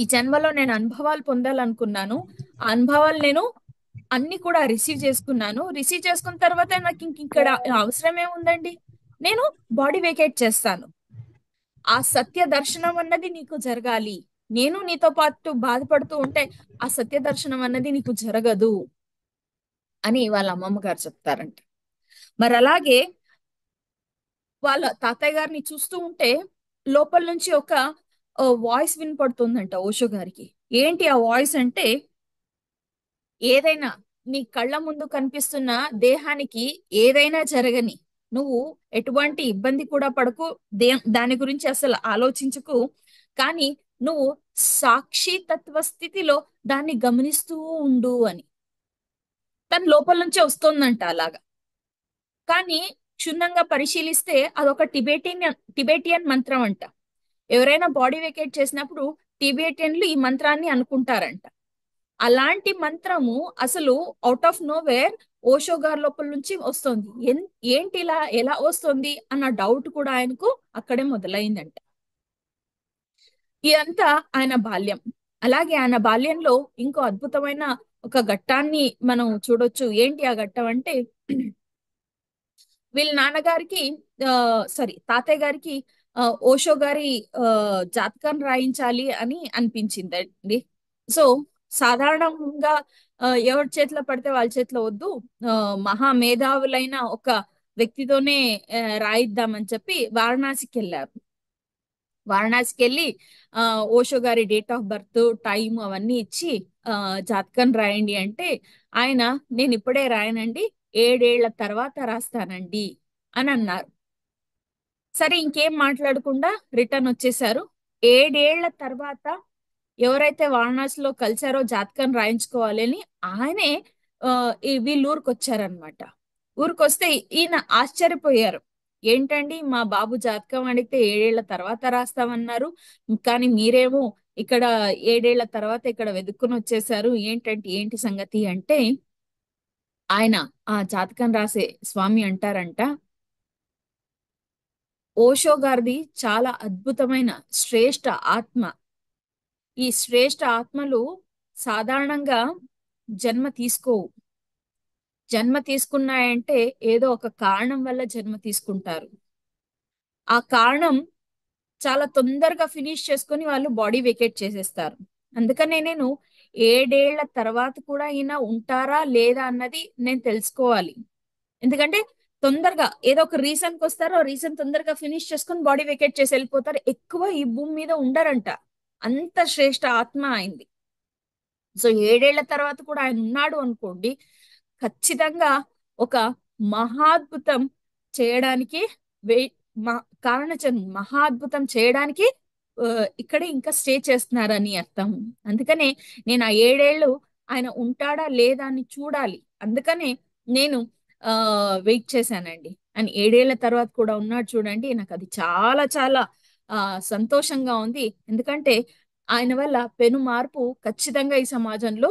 ఈ జన్మలో నేను అనుభవాలు పొందాలనుకున్నాను, ఆ అనుభవాలు నేను అన్ని కూడా రిసీవ్ చేసుకున్నాను. రిసీవ్ చేసుకున్న తర్వాత నాకు ఇక్కడ అవసరం ఏముందండి, నేను బాడీ వేకేట్ చేస్తాను. ఆ సత్య దర్శనం అన్నది నీకు జరగాలి. నేను నీతో పాటు బాధపడుతూ ఉంటే ఆ సత్య దర్శనం అన్నది నీకు జరగదు అని వాళ్ళ అమ్మమ్మ గారు చెప్తారంట. మరి అలాగే వాళ్ళ తాతయ్య గారిని చూస్తూ ఉంటే లోపల నుంచి ఒక వాయిస్ వినపడుతుందంట ఓషో గారికి. ఏంటి ఆ వాయిస్ అంటే, ఏదైనా నీ కళ్ళ ముందు కనిపిస్తున్న దేహానికి ఏదైనా జరగని, నువ్వు ఎటువంటి ఇబ్బంది కూడా పడకు, దాని గురించి అసలు ఆలోచించకు, కానీ నువ్వు సాక్షి తత్వ స్థితిలో దాన్ని గమనిస్తూ ఉండు అని తన లోపల నుంచే వస్తుందంట అలాగా. కానీ క్షుణ్ణంగా పరిశీలిస్తే అదొక టిబేటియన్ మంత్రం అంట. ఎవరైనా బాడీ వేకేట్ చేసినప్పుడు టిబేటియన్లు ఈ మంత్రాన్ని అనుకుంటారంట. అలాంటి మంత్రము అసలు అవుట్ ఆఫ్ నోవేర్ ఓషో గారి లోపల నుంచి వస్తుంది. ఏంటి ఇలా ఎలా వస్తుంది అన్న డౌట్ కూడా ఆయనకు అక్కడే మొదలైందంట. ఇదంతా ఆయన బాల్యం. అలాగే ఆయన బాల్యంలో ఇంకో అద్భుతమైన ఒక ఘట్టాన్ని మనం చూడొచ్చు. ఏంటి ఆ ఘట్టం అంటే, వీళ్ళ నాన్నగారికి సారీ తాతయ్య గారికి ఓషో గారి జాతకం రాయించాలి అని అనిపించిందండి. సో సాధారణంగా ఎవరి చేతిలో పడితే వాళ్ళ చేతిలో వద్దు, ఆ, మహా మేధావులైన ఒక వ్యక్తితోనే రాయిద్దామని చెప్పి వారణాసికి వెళ్ళారు. వారణాసికి వెళ్ళి ఆ ఓషో గారి డేట్ ఆఫ్ బర్త్, టైం అవన్నీ ఇచ్చి జాతకం రాయండి అంటే, ఆయన నేను ఇప్పుడే రాయనండి, 7 ఏళ్ల తర్వాత రాస్తానండి అని అన్నారు. సరే ఇంకేం మాట్లాడకుండా రిటర్న్ వచ్చేసారు. 7 ఏళ్ల తర్వాత ఎవరైతే వారణాసిలో కలిసారో జాతకం రాయించుకోవాలని, ఆయనే ఆ, వీళ్ళ ఊరికి వచ్చారనమాట. ఊరికొస్తే ఈయన ఆశ్చర్యపోయారు. ఏంటండి, మా బాబు జాతకం అడిగితే 7 ఏళ్ల తర్వాత రాస్తామన్నారు, కానీ మీరేమో ఇక్కడ 7 ఏళ్ల తర్వాత ఇక్కడ వెతుక్కుని వచ్చేసారు, ఏంటంటే ఏంటి సంగతి అంటే, ఆయన ఆ జాతకం రాసే స్వామి అంటారంట, ఓషో గారిది చాలా అద్భుతమైన శ్రేష్ఠ ఆత్మ. ఈ శ్రేష్ఠ ఆత్మలు సాధారణంగా జన్మ తీసుకోవు. జన్మ తీసుకున్నాయంటే ఏదో ఒక కారణం వల్ల జన్మ తీసుకుంటారు. ఆ కారణం చాలా తొందరగా ఫినిష్ చేసుకొని వాళ్ళు బాడీ వెకేట్ చేసేస్తారు. అందుకనే నేను 7 ఏళ్ల తర్వాత కూడా ఈయన ఉంటారా లేదా అన్నది నేను తెలుసుకోవాలి. ఎందుకంటే తొందరగా ఏదో ఒక రీజన్ కి వస్తారో, రీజన్ తొందరగా ఫినిష్ చేసుకొని బాడీ వెకేట్ చేసి వెళ్ళిపోతారు. ఎక్కువ ఈ భూమి మీద ఉండరంట. అంత శ్రేష్ఠ ఆత్మ అయింది. సో 7 ఏళ్ల తర్వాత కూడా ఆయన ఉన్నాడు అనుకోండి, ఖచ్చితంగా ఒక మహాద్భుతం చేయడానికి, వే కారణజన్ మహాద్భుతం చేయడానికి ఆ, ఇక్కడే ఇంకా స్టే చేస్తున్నారని అర్థం. అందుకనే నేను ఆ 7 ఏళ్ళు ఆయన ఉంటాడా లేదా అని చూడాలి. అందుకనే నేను వెయిట్ చేశానండి. అని 7 ఏళ్ల తర్వాత కూడా ఉన్నాడు చూడండి, నాకు అది చాలా చాలా ఆ సంతోషంగా ఉంది. ఎందుకంటే ఆయన వల్ల పెను మార్పు ఖచ్చితంగా ఈ సమాజంలో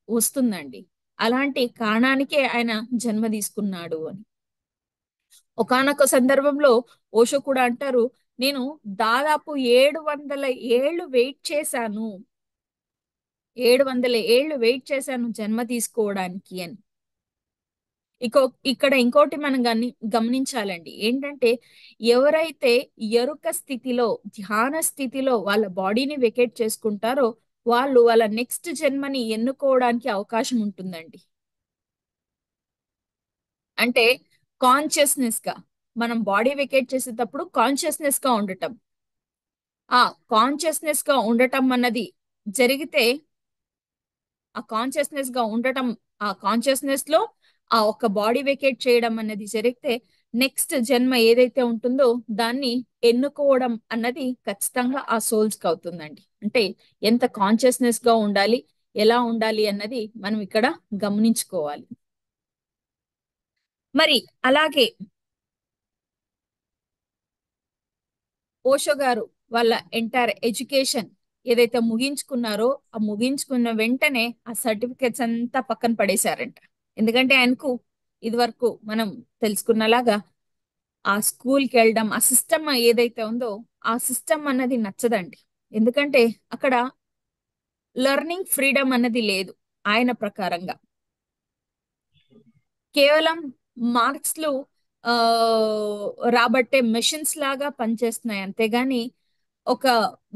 వస్తుందండి. అలాంటి కారణానికే ఆయన జన్మ తీసుకున్నాడు అని. ఒకానొక సందర్భంలో ఓషో కూడా అంటారు, నేను దాదాపు 700 ఏళ్ళు వెయిట్ చేశాను, 700 ఏళ్ళు వెయిట్ చేశాను జన్మ తీసుకోవడానికి అని. ఇక ఇక్కడ ఇంకోటి మనం గమనించాలండి. ఏంటంటే ఎవరైతే ఎరుక స్థితిలో, ధ్యాన స్థితిలో వాళ్ళ బాడీని వెకేట్ చేసుకుంటారో వాళ్ళు వాళ్ళ నెక్స్ట్ జన్మని ఎన్నుకోవడానికి అవకాశం ఉంటుందండి. అంటే కాన్షియస్నెస్ గా మనం బాడీ వెకేట్ చేసేటప్పుడు కాన్షియస్నెస్ గా ఉండటం, ఆ కాన్షియస్నెస్ గా ఉండటం అన్నది జరిగితే, ఆ కాన్షియస్నెస్ గా ఉండటం, ఆ కాన్షియస్నెస్ లో ఆ ఒక్క బాడీ వెకేట్ చేయడం అన్నది జరిగితే నెక్స్ట్ జన్మ ఏదైతే ఉంటుందో దాన్ని ఎన్నుకోవడం అన్నది ఖచ్చితంగా ఆ సోల్స్ కి అవుతుందండి. అంటే ఎంత కాన్షియస్నెస్ గా ఉండాలి, ఎలా ఉండాలి అన్నది మనం ఇక్కడ గమనించుకోవాలి. మరి అలాగే ఓషో గారు వాళ్ళ ఎంటైర్ ఎడ్యుకేషన్ ఏదైతే ముగించుకున్నారో ఆ ముగించుకున్న వెంటనే ఆ సర్టిఫికెట్స్ అంతా పక్కన పడేశారంట. ఎందుకంటే ఆయనకు ఇదివరకు మనం తెలుసుకున్నలాగా ఆ స్కూల్కి వెళ్ళడం, ఆ సిస్టమ్ ఏదైతే ఉందో ఆ సిస్టమ్ అన్నది నచ్చదండి. ఎందుకంటే అక్కడ లెర్నింగ్ ఫ్రీడమ్ అన్నది లేదు ఆయన ప్రకారంగా. కేవలం మార్క్స్లు ఆ రాబట్టే మెషిన్స్ లాగా పనిచేస్తున్నాయి, అంతేగాని ఒక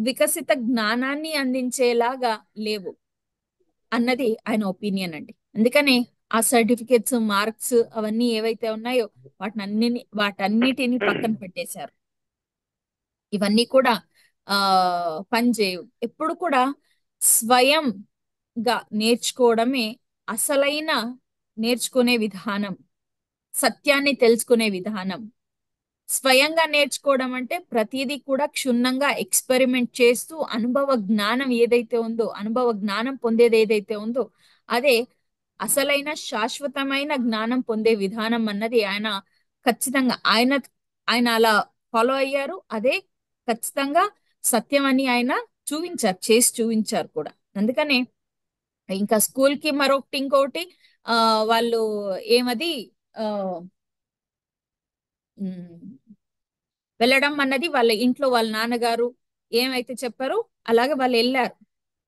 వికసిత జ్ఞానాన్ని అందించేలాగా లేవు అన్నది ఆయన ఒపీనియన్ అండి. అందుకనే ఆ సర్టిఫికెట్స్, మార్క్స్ అవన్నీ ఏవైతే ఉన్నాయో వాటన్నిటిని పక్కన పెట్టేశారు. ఇవన్నీ కూడా పనిచేయవు. ఎప్పుడు కూడా స్వయంగా నేర్చుకోవడమే అసలైన నేర్చుకునే విధానం, సత్యాన్ని తెలుసుకునే విధానం. స్వయంగా నేర్చుకోవడం అంటే ప్రతిదీ కూడా క్షుణ్ణంగా ఎక్స్పెరిమెంట్ చేస్తూ అనుభవ జ్ఞానం ఏదైతే ఉందో, అనుభవ జ్ఞానం పొందేది ఏదైతే ఉందో అదే అసలైన శాశ్వతమైన జ్ఞానం పొందే విధానం అన్నది ఆయన ఖచ్చితంగా ఆయన ఆయన అలా ఫాలో అయ్యారు. అదే ఖచ్చితంగా సత్యం అని ఆయన చూపించారు, చేసి చూపించారు కూడా. అందుకనే ఇంకా స్కూల్ కి మరొకటి ఇంకోటి ఆ వాళ్ళు ఏమది ఆ ఉమ్, వెళ్ళడం అన్నది వాళ్ళ ఇంట్లో వాళ్ళ నాన్నగారు ఏమైతే చెప్పారో అలాగే వాళ్ళు వెళ్ళారు.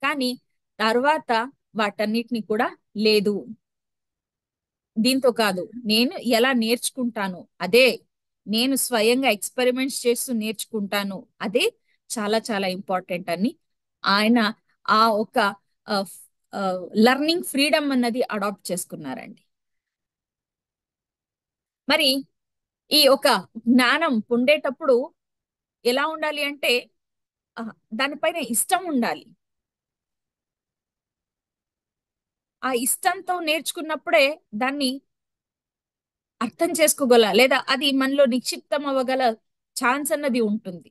కానీ తర్వాత వాటన్నిటిని కూడా లేదు, దీంతో కాదు, నేను ఎలా నేర్చుకుంటాను అదే, నేను స్వయంగా ఎక్స్పెరిమెంట్స్ చేస్తూ నేర్చుకుంటాను అదే చాలా చాలా ఇంపార్టెంట్ అని ఆయన ఆ ఒక లర్నింగ్ ఫ్రీడమ్ అన్నది అడాప్ట్ చేసుకున్నారండి. మరి ఈ ఒక జ్ఞానం పొందేటప్పుడు ఎలా ఉండాలి అంటే ఆ, దానిపైన ఇష్టం ఉండాలి. ఆ ఇష్టంతో నేర్చుకున్నప్పుడే దాన్ని అర్థం చేసుకోగల, లేదా అది మనలో నిక్షిప్తం అవ్వగల ఛాన్స్ అన్నది ఉంటుంది.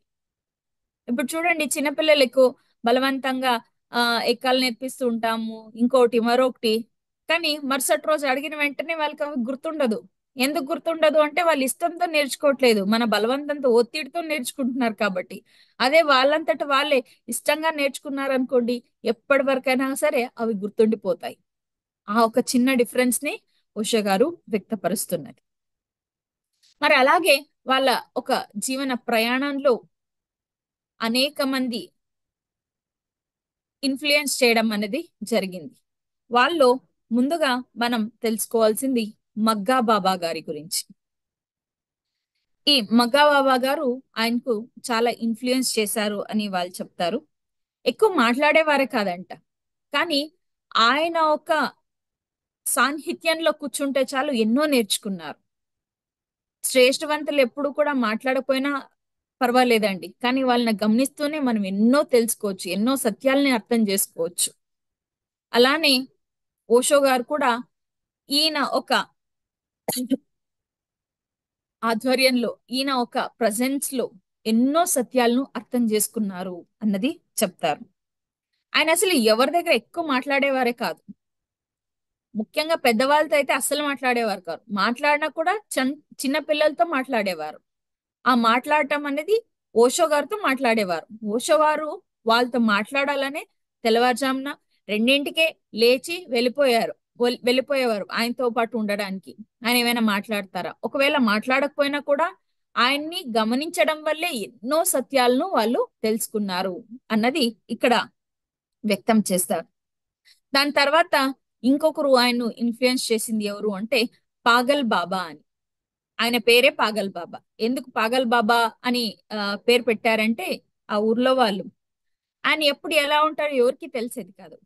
ఇప్పుడు చూడండి, చిన్నపిల్లలకు బలవంతంగా ఆ ఎక్కాలు నేర్పిస్తూ ఉంటాము, ఇంకోటి మరొకటి. కానీ మరుసటి రోజు అడిగిన వెంటనే వాళ్ళకి అవి గుర్తుండదు. ఎందుకు గుర్తుండదు అంటే వాళ్ళు ఇష్టంతో నేర్చుకోవట్లేదు, మన బలవంతంతో ఒత్తిడితో నేర్చుకుంటున్నారు కాబట్టి. అదే వాళ్ళంతట వాళ్ళే ఇష్టంగా నేర్చుకున్నారు అనుకోండి, ఎప్పటి వరకైనా సరే అవి గుర్తుండిపోతాయి. ఆ ఒక చిన్న డిఫరెన్స్ ని ఉష గారు వ్యక్తపరుస్తున్నది. మరి అలాగే వాళ్ళ ఒక జీవన ప్రయాణంలో అనేక మంది ఇన్ఫ్లుయెన్స్ చేయడం అనేది జరిగింది. వాళ్ళు ముందుగా మనం తెలుసుకోవాల్సింది మగ్గా బాబా గారి గురించి. ఈ మగ్గా బాబా గారు ఆయనకు చాలా ఇన్ఫ్లుయెన్స్ చేశారు అని వాళ్ళు చెప్తారు. ఎక్కువ మాట్లాడేవారే కాదంట, కానీ ఆయన ఒక సాన్నిహిత్యంలో కూర్చుంటే చాలు ఎన్నో నేర్చుకున్నారు. శ్రేష్టవంతులు ఎప్పుడు కూడా మాట్లాడకపోయినా పర్వాలేదండి, కానీ వాళ్ళని గమనిస్తూనే మనం ఎన్నో తెలుసుకోవచ్చు, ఎన్నో సత్యాల్ని అర్థం చేసుకోవచ్చు. అలానే ఓషో గారు కూడా ఈయన ఒక ఆధ్వర్యంలో, ఈయన ఒక ప్రజెన్స్ లో ఎన్నో సత్యాలను అర్థం చేసుకున్నారు అన్నది చెప్తారు. ఆయన అసలు ఎవరి దగ్గర ఎక్కువ మాట్లాడేవారే కాదు. ముఖ్యంగా పెద్దవాళ్ళతో అయితే అస్సలు మాట్లాడేవారు కాదు. మాట్లాడినా కూడా చిన్న పిల్లలతో మాట్లాడేవారు. ఆ మాట్లాడటం అనేది ఓషో గారితో మాట్లాడేవారు. ఓషో వారు వాళ్ళతో మాట్లాడాలనే తెల్లవారుజామున 2ంటికే లేచి వెళ్ళిపోయారు. వెళ్ళిపోయేవారు ఆయనతో పాటు ఉండడానికి. ఆయన ఏమైనా మాట్లాడతారా? ఒకవేళ మాట్లాడకపోయినా కూడా ఆయన్ని గమనించడం వల్లే ఎన్నో సత్యాలను వాళ్ళు తెలుసుకున్నారు అన్నది ఇక్కడ వ్యక్తం చేస్తారు. దాని తర్వాత ఇంకొకరు ఆయన్ను ఇన్ఫ్లుయెన్స్ చేసింది ఎవరు అంటే పాగల్ బాబా అని. ఆయన పేరే పాగల్ బాబా. ఎందుకు పాగల్ బాబా అని పేరు పెట్టారంటే ఆ ఊర్లో వాళ్ళు ఆయన ఎప్పుడు ఎలా ఉంటారో ఎవరికి తెలిసేది కాదు.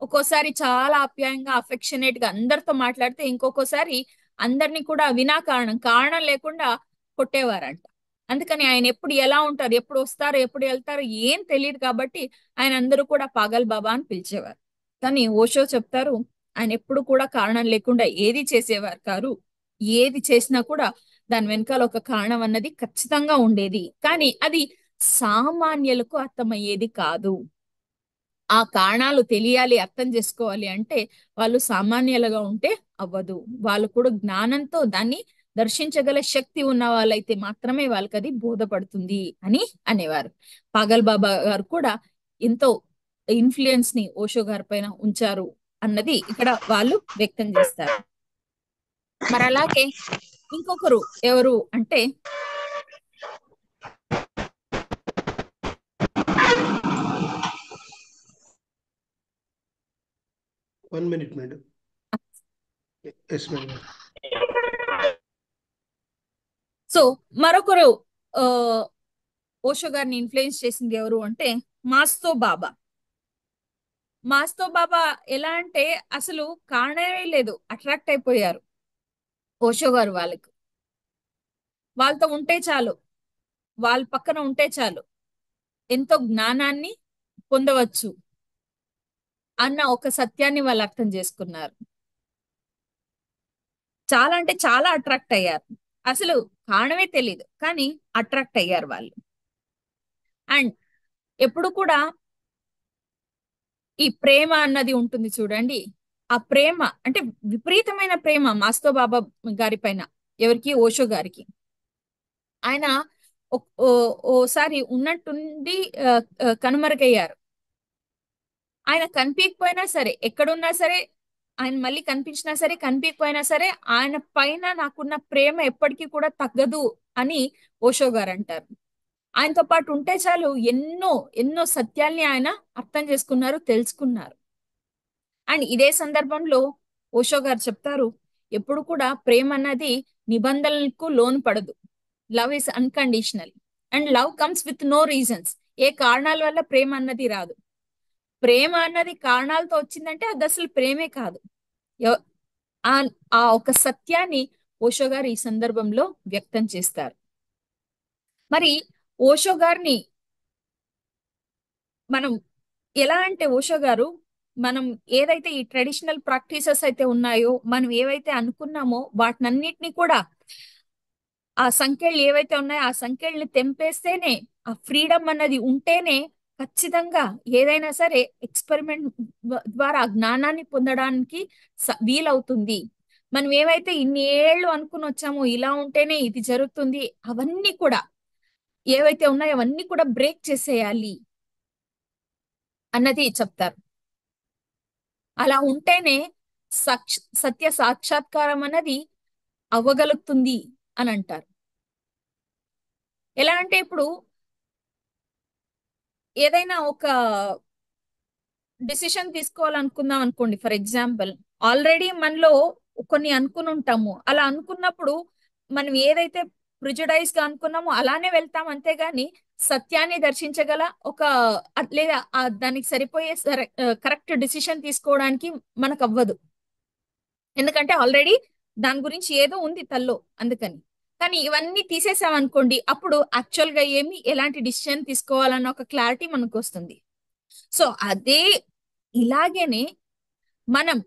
ఒక్కోసారి చాలా ఆప్యాయంగా అఫెక్షనేట్ గా అందరితో మాట్లాడితే, ఇంకొకసారి అందరినీ కూడా వినాకారణం కారణం లేకుండా కొట్టేవారంట. అందుకని ఆయన ఎప్పుడు ఎలా ఉంటారు, ఎప్పుడు వస్తారు, ఎప్పుడు వెళ్తారు ఏం తెలియదు కాబట్టి ఆయన అందరూ కూడా పాగల్ బాబా అని పిలిచేవారు. కానీ ఓషో చెప్తారు ఆయన ఎప్పుడు కూడా కారణం లేకుండా ఏది చేసేవారు కారు. ఏది చేసినా కూడా దాని వెనకాల ఒక కారణం అన్నది ఖచ్చితంగా ఉండేది. కానీ అది సామాన్యులకు అర్థమయ్యేది కాదు. ఆ కారణాలు తెలియాలి, అర్థం చేసుకోవాలి అంటే వాళ్ళు సామాన్యులుగా ఉంటే అవ్వదు. వాళ్ళు కూడా జ్ఞానంతో దాన్ని దర్శించగల శక్తి ఉన్న వాళ్ళైతే మాత్రమే వాళ్ళకి అది బోధపడుతుంది అని అనేవారు. పాగల్ బాబా గారు కూడా ఎంతో ఇన్ఫ్లుయెన్స్ ని ఓషో గారి పైన ఉంచారు అన్నది ఇక్కడ వాళ్ళు వ్యక్తం చేస్తారు. మరి అలాగే ఇంకొకరు ఎవరు అంటే 1 minute, madam. Yes, madam. So మరొకరు ఆ, ఓషో గారిని ఇన్ఫ్లుయెన్స్ చేసింది ఎవరు అంటే మాస్తో బాబా. మాస్తో బాబా ఎలా అంటే అసలు కారణమే లేదు, అట్రాక్ట్ అయిపోయారు ఓషో గారు వాళ్ళకు. వాళ్ళతో ఉంటే చాలు, వాళ్ళ పక్కన ఉంటే చాలు ఎంతో జ్ఞానాన్ని పొందవచ్చు అన్న ఒక సత్యాన్ని వాళ్ళు అర్థం చేసుకున్నారు. చాలా అంటే చాలా అట్రాక్ట్ అయ్యారు. అసలు కారణమే తెలియదు కానీ అట్రాక్ట్ అయ్యారు వాళ్ళు. అండ్ ఎప్పుడు కూడా ఈ ప్రేమ అన్నది ఉంటుంది చూడండి. ఆ ప్రేమ అంటే విపరీతమైన ప్రేమ మాస్తో బాబా గారి పైన. ఎవరికి? ఓషో గారికి. ఆయన ఓసారి ఉన్నట్టుండి కనుమరుగయ్యారు. ఆయన కనిపించకపోయినా సరే, ఎక్కడున్నా సరే, ఆయన మళ్ళీ కనిపించినా సరే కనిపించకపోయినా సరే ఆయన పైన నాకున్న ప్రేమ ఎప్పటికీ కూడా తగ్గదు అని ఓషో గారు అంటారు. ఆయనతో పాటు ఉంటే చాలు ఎన్నో ఎన్నో సత్యాల్ని ఆయన అర్థం చేసుకున్నారు, తెలుసుకున్నారు. అండ్ ఇదే సందర్భంలో ఓషో గారు చెప్తారు ఎప్పుడు కూడా ప్రేమ అన్నది నిబంధనలకు లోను పడదు. Love is unconditional and love comes with no reasons. ఏ కారణాల వల్ల ప్రేమ అన్నది రాదు. ప్రేమ అన్నది కారణాలతో వచ్చిందంటే అది అసలు ప్రేమే కాదు. ఎవ- ఆ ఆ ఒక సత్యాన్ని ఓషో గారు ఈ సందర్భంలో వ్యక్తం చేస్తారు. మరి ఓషో గారిని మనం ఎలా అంటే ఓషో గారు మనం ఏదైతే ఈ ట్రెడిషనల్ ప్రాక్టీసెస్ అయితే ఉన్నాయో, మనం ఏవైతే అనుకున్నామో వాటినన్నిటినీ కూడా ఆ సంఖ్యలు ఏవైతే ఉన్నాయో ఆ సంఖ్యల్ని తెంపేస్తేనే, ఆ ఫ్రీడమ్ అన్నది ఉంటేనే ఖచ్చితంగా ఏదైనా సరే ఎక్స్పెరిమెంట్ ద్వారా ఆ జ్ఞానాన్ని పొందడానికి వీలవుతుంది. మనం ఏవైతే ఇన్ని ఏళ్ళు అనుకుని వచ్చామో ఇలా ఉంటేనే ఇది జరుగుతుంది, అవన్నీ కూడా ఏవైతే ఉన్నాయో అవన్నీ కూడా బ్రేక్ చేసేయాలి అన్నది చెప్తారు. అలా ఉంటేనే సత్య సాక్షాత్కారం అన్నది అవ్వగలుగుతుంది అని అంటారు. ఎలా అంటే ఇప్పుడు ఏదైనా ఒక డిసిషన్ తీసుకోవాలనుకుందాం అనుకోండి. ఫర్ ఎగ్జాంపుల్, ఆల్రెడీ మనలో కొన్ని అనుకుని ఉంటాము. అలా అనుకున్నప్పుడు మనం ఏదైతే ప్రిజుడైజ్ గా అనుకున్నామో అలానే వెళ్తాం. అంతేగాని సత్యాన్ని దర్శించగల ఒక లేదా దానికి సరిపోయే కరెక్ట్ డిసిషన్ తీసుకోవడానికి మనకు అవ్వదు. ఎందుకంటే ఆల్రెడీ దాని గురించి ఏదో ఉంది తల్లో, అందుకని. కానీ ఇవన్నీ తీసేసాం అనుకోండి, అప్పుడు యాక్చువల్ గా ఏమి ఎలాంటి డిసిషన్ తీసుకోవాలన్న ఒక క్లారిటీ మనకు వస్తుంది. సో అదే ఇలాగేనే మనం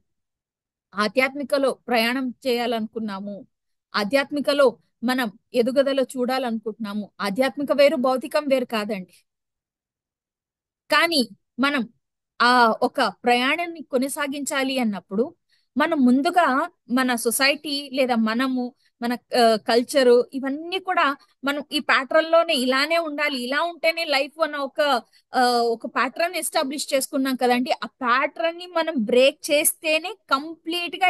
ఆధ్యాత్మికలో ప్రయాణం చేయాలనుకున్నాము, ఆధ్యాత్మికలో మనం ఎదుగుదల చూడాలనుకుంటున్నాము. ఆధ్యాత్మిక వేరు, భౌతికం వేరు కాదండి. కానీ మనం ఆ ఒక ప్రయాణాన్ని కొనసాగించాలి అన్నప్పుడు మనం ముందుగా మన సొసైటీ లేదా మన కల్చరు ఇవన్నీ కూడా మనం ఈ ప్యాటర్న్ లోనే ఇలానే ఉండాలి, ఇలా ఉంటేనే లైఫ్ అన్న ఆ, ఒక ప్యాటర్న్ ఎస్టాబ్లిష్ చేసుకున్నాం కదండి. ఆ ప్యాటర్న్ ని మనం బ్రేక్ చేస్తేనే కంప్లీట్ గా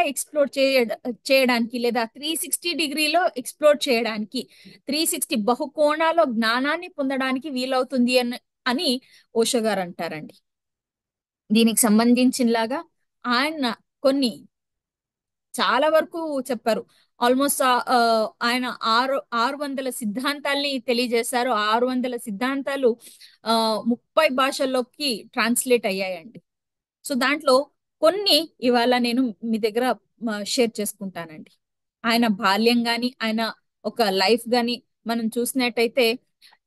చేయడానికి లేదా 360 డిగ్రీలో ఎక్స్ప్లోర్ చేయడానికి, 360 బహుకోణాల్లో జ్ఞానాన్ని పొందడానికి వీలవుతుంది అని ఓషో గారు అంటారండి. దీనికి సంబంధించినలాగా ఆయన కొన్ని చాలా వరకు చెప్పారు. ఆల్మోస్ట్ ఆయన 600 సిద్ధాంతాల్ని తెలియజేశారు. 600 సిద్ధాంతాలు 30 భాషల్లోకి ట్రాన్స్లేట్ అయ్యాయండి. సో దాంట్లో కొన్ని ఇవాళ నేను మీ దగ్గర షేర్ చేసుకుంటానండి. ఆయన బాల్యం గాని ఆయన ఒక లైఫ్ గాని మనం చూసినట్టయితే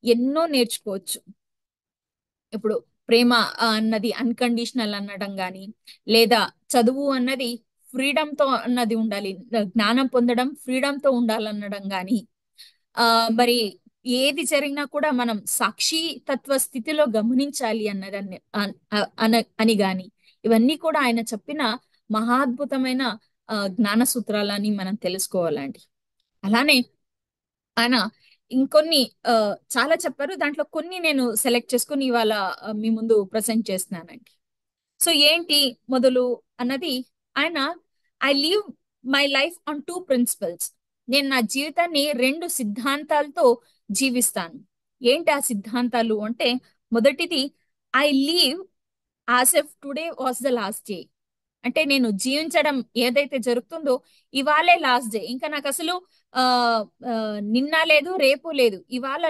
ఎన్నో నేర్చుకోవచ్చు. ఇప్పుడు ప్రేమ అన్నది అన్కండిషనల్ అనడం గాని, లేదా చదువు అన్నది ఫ్రీడమ్ తో అన్నది ఉండాలి, జ్ఞానం పొందడం ఫ్రీడమ్ తో ఉండాలనడం గాని, ఆ మరి ఏది జరిగినా కూడా మనం సాక్షి తత్వ స్థితిలో గమనించాలి అన్నదాన్ని అని గాని, ఇవన్నీ కూడా ఆయన చెప్పిన మహాద్భుతమైన జ్ఞాన సూత్రాలని మనం తెలుసుకోవాలండి. అలానే ఆయన ఇంకొన్ని ఆ, చాలా చెప్పారు. దాంట్లో కొన్ని నేను సెలెక్ట్ చేసుకుని ఇవాళ మీ ముందు ప్రజెంట్ చేస్తున్నానండి. సో ఏంటి మొదలు అన్నది, ఆయన I live my life on 2 principles. నేను నా జీవితాన్ని 2 సిద్ధాంతాలతో జీవిస్తాను. ఏంటి ఆ సిద్ధాంతాలు అంటే, మొదటిది I leave as if today was the last day. అంటే నేను జీవించడం ఏదైతే జరుగుతుందో ఇవాళే లాస్ట్ డే, ఇంకా నాకు అసలు ఆ ఆ, నిన్న లేదు రేపు లేదు, ఇవాళ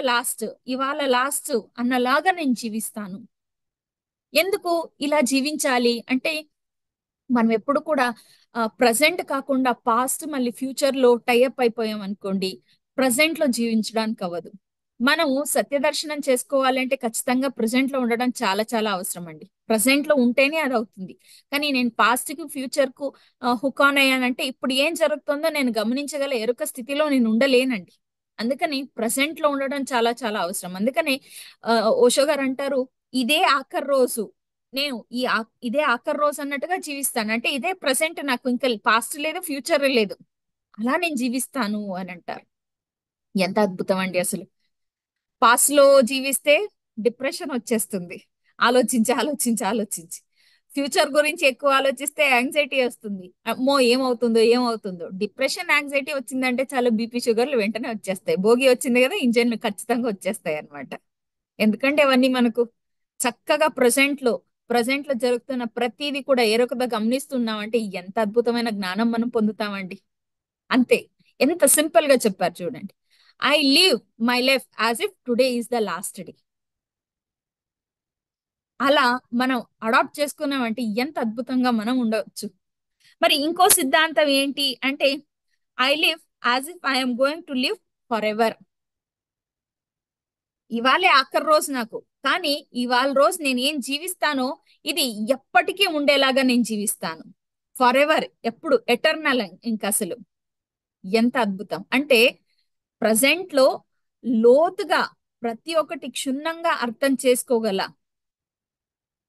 లాస్ట్ అన్నలాగా నేను జీవిస్తాను. ఎందుకు ఇలా జీవించాలి అంటే, మనం ఎప్పుడు కూడా ప్రజెంట్ కాకుండా పాస్ట్ మళ్ళీ ఫ్యూచర్ లో టైఅప్ అయిపోయాం అనుకోండి, ప్రజెంట్ లో జీవించడానికి అవ్వదు. మనము సత్యదర్శనం చేసుకోవాలంటే ఖచ్చితంగా ప్రజెంట్ లో ఉండడం చాలా చాలా అవసరం అండి. ప్రజెంట్ లో ఉంటేనే అది అవుతుంది. కానీ నేను పాస్ట్ కు ఫ్యూచర్ కు హుక్ ఆన్ అయ్యానంటే ఇప్పుడు ఏం జరుగుతుందో నేను గమనించగల ఎరుక స్థితిలో నేను ఉండలేనండి. అందుకని ప్రజెంట్ లో ఉండడం చాలా చాలా అవసరం. అందుకని ఆ, ఓషో గారు అంటారు, ఇదే ఆఖరి రోజు, నేను ఇదే ఆఖరి రోజు అన్నట్టుగా జీవిస్తాను. అంటే ఇదే ప్రెసెంట్, నాకు ఇంకా పాస్ట్ లేదు ఫ్యూచర్ లేదు, అలా నేను జీవిస్తాను అని అంటారు. ఎంత అద్భుతం అండి అసలు. పాస్ట్ లో జీవిస్తే డిప్రెషన్ వచ్చేస్తుంది, ఆలోచించి ఆలోచించి ఆలోచించి. ఫ్యూచర్ గురించి ఎక్కువ ఆలోచిస్తే యాంగ్జైటీ వస్తుంది, అమ్మో ఏమవుతుందో. డిప్రెషన్ యాంగ్జైటీ వచ్చిందంటే చాలా బీపీ షుగర్లు వెంటనే వచ్చేస్తాయి. భోగి వచ్చింది కదా, ఇంజన్ ఖచ్చితంగా వచ్చేస్తాయి అన్నమాట. ఎందుకంటే అవన్నీ మనకు చక్కగా ప్రజెంట్ లో జరుగుతున్న ప్రతిదీ కూడా ఎరుకగా గమనిస్తున్నాం అంటే ఎంత అద్భుతమైన జ్ఞానం మనం పొందుతామండి. అంతే. ఎంత సింపుల్ గా చెప్పారు చూడండి. I live my life as if today is the last day. అలా మనం అడాప్ట్ చేసుకున్నామంటే ఎంత అద్భుతంగా మనం ఉండవచ్చు. మరి ఇంకో సిద్ధాంతం ఏంటి అంటే, I live as if I'm going to live for ever. ఇవాళే ఆఖరి రోజు నాకు, కానీ ఇవాళ రోజు నేను ఏం జీవిస్తానో ఇది ఎప్పటికీ ఉండేలాగా నేను జీవిస్తాను. ఫర్ ఎవర్, ఎప్పుడు, ఎటర్నల్. ఇంకా అసలు ఎంత అద్భుతం అంటే, ప్రజెంట్ లో లోతుగా ప్రతి ఒక్కటి క్షుణ్ణంగా అర్థం చేసుకోగల,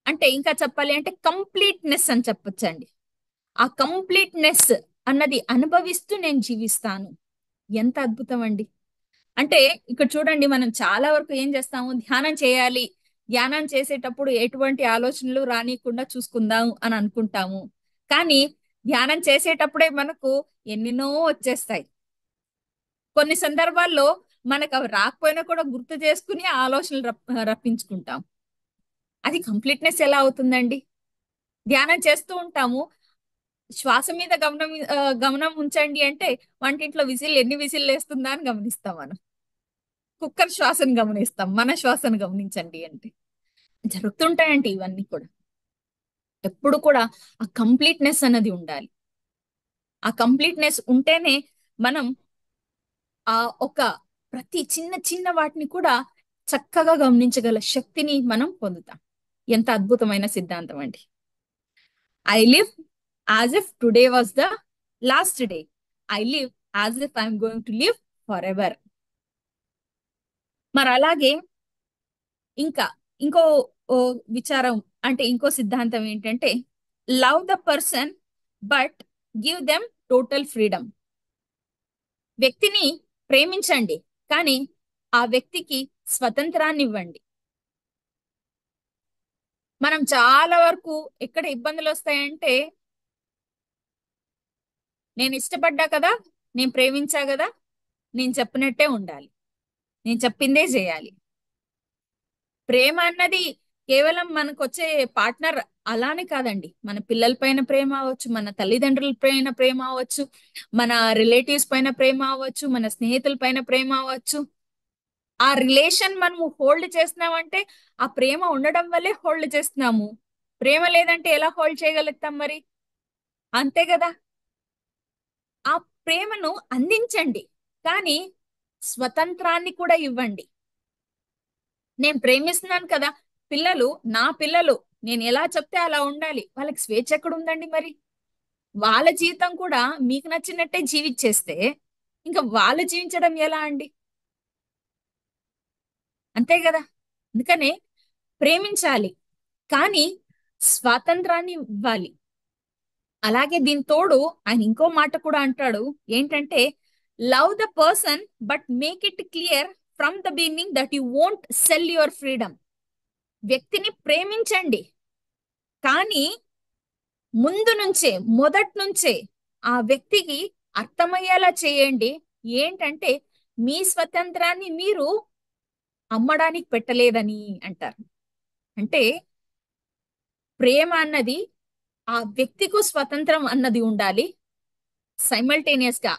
అంటే ఇంకా చెప్పాలి అంటే కంప్లీట్నెస్ అని చెప్పొచ్చండి. ఆ కంప్లీట్నెస్ అన్నది అనుభవిస్తూ నేను జీవిస్తాను. ఎంత అద్భుతం అండి. అంటే ఇక్కడ చూడండి, మనం చాలా వరకు ఏం చేస్తాము, ధ్యానం చేయాలి, ధ్యానం చేసేటప్పుడు ఎటువంటి ఆలోచనలు రానియకుండా చూసుకుందాం అని అనుకుంటాము. కానీ ధ్యానం చేసేటప్పుడే మనకు ఎన్నెన్నో వచ్చేస్తాయి. కొన్ని సందర్భాల్లో మనకు అవి రాకపోయినా కూడా గుర్తు చేసుకుని ఆ ఆలోచనలు రప్పించుకుంటాం. అది కంప్లీట్నెస్ ఎలా అవుతుందండి? ధ్యానం చేస్తూ ఉంటాము, శ్వాస మీద గమనం ఉంచండి అంటే వంటింట్లో ఎన్ని విజిల్ వేస్తుందా అని గమనిస్తాం మనం. కుక్కర్ శ్వాసను గమనిస్తాం, మన శ్వాసను గమనించండి అంటే జరుగుతుంటాయంటే ఇవన్నీ కూడా. ఎప్పుడు కూడా ఆ కంప్లీట్నెస్ అన్నది ఉండాలి. ఆ కంప్లీట్నెస్ ఉంటేనే మనం ఆ ఒక ప్రతి చిన్న చిన్న వాటిని కూడా చక్కగా గమనించగల శక్తిని మనం పొందుతాం. ఎంత అద్భుతమైన సిద్ధాంతం అండి. I live as if today was the last day. I live as if I'm going to live for ever. మరి అలాగే ఇంకా ఇంకో ఓ విచారం అంటే ఇంకో సిద్ధాంతం ఏంటంటే, love the person but give them total freedom. వ్యక్తిని ప్రేమించండి, కానీ ఆ వ్యక్తికి స్వతంత్రాన్ని ఇవ్వండి. మనం చాలా వరకు ఎక్కడ ఇబ్బందులు వస్తాయంటే, నేను ఇష్టపడ్డా కదా, నేను ప్రేమించా కదా, నేను చెప్పినట్టే ఉండాలి, నేను చెప్పిందే చేయాలి. ప్రేమ అన్నది కేవలం మనకు వచ్చే పార్ట్నర్ అలానే కాదండి. మన పిల్లల పైన ప్రేమ అవ్వచ్చు, మన తల్లిదండ్రుల పైన ప్రేమ అవ్వచ్చు, మన రిలేటివ్స్ పైన ప్రేమ అవ్వచ్చు, మన స్నేహితుల పైన ప్రేమ అవ్వచ్చు. ఆ రిలేషన్ మనము హోల్డ్ చేస్తున్నామంటే ఆ ప్రేమ ఉండడం వల్లే హోల్డ్ చేస్తున్నాము. ప్రేమ లేదంటే ఎలా హోల్డ్ చేయగలుగుతాం మరి? అంతే కదా. ఆ ప్రేమను అందించండి, కానీ స్వతంత్రాన్ని కూడా ఇవ్వండి. నేను ప్రేమిస్తున్నాను కదా, నా పిల్లలు నేను ఎలా చెప్తే అలా ఉండాలి. వాళ్ళకి స్వేచ్ఛ ఎక్కడ ఉందండి మరి? వాళ్ళ జీవితం కూడా మీకు నచ్చినట్టే జీవించేస్తే ఇంకా వాళ్ళు జీవించడం ఎలా అండి? అంతే కదా. అందుకనే ప్రేమించాలి, కానీ స్వాతంత్రాన్ని ఇవ్వాలి. అలాగే దీని తోడు ఆయన ఇంకో మాట కూడా అంటాడు. ఏంటంటే, love the person but make it clear from the beginning that you won't cell your freedom. వ్యక్తిని ప్రేమించండి, కానీ ముందు నుంచే, మొదటి నుంచే ఆ వ్యక్తికి అర్థమయ్యేలా చేయండి. ఏంటంటే, మీ స్వతంత్రాన్ని మీరు అమ్మడానికి పెట్టలేదని అంటారు. అంటే ప్రేమ అన్నది ఆ వ్యక్తికు స్వతంత్రం అన్నది ఉండాలి, సైమల్టేనియస్ గా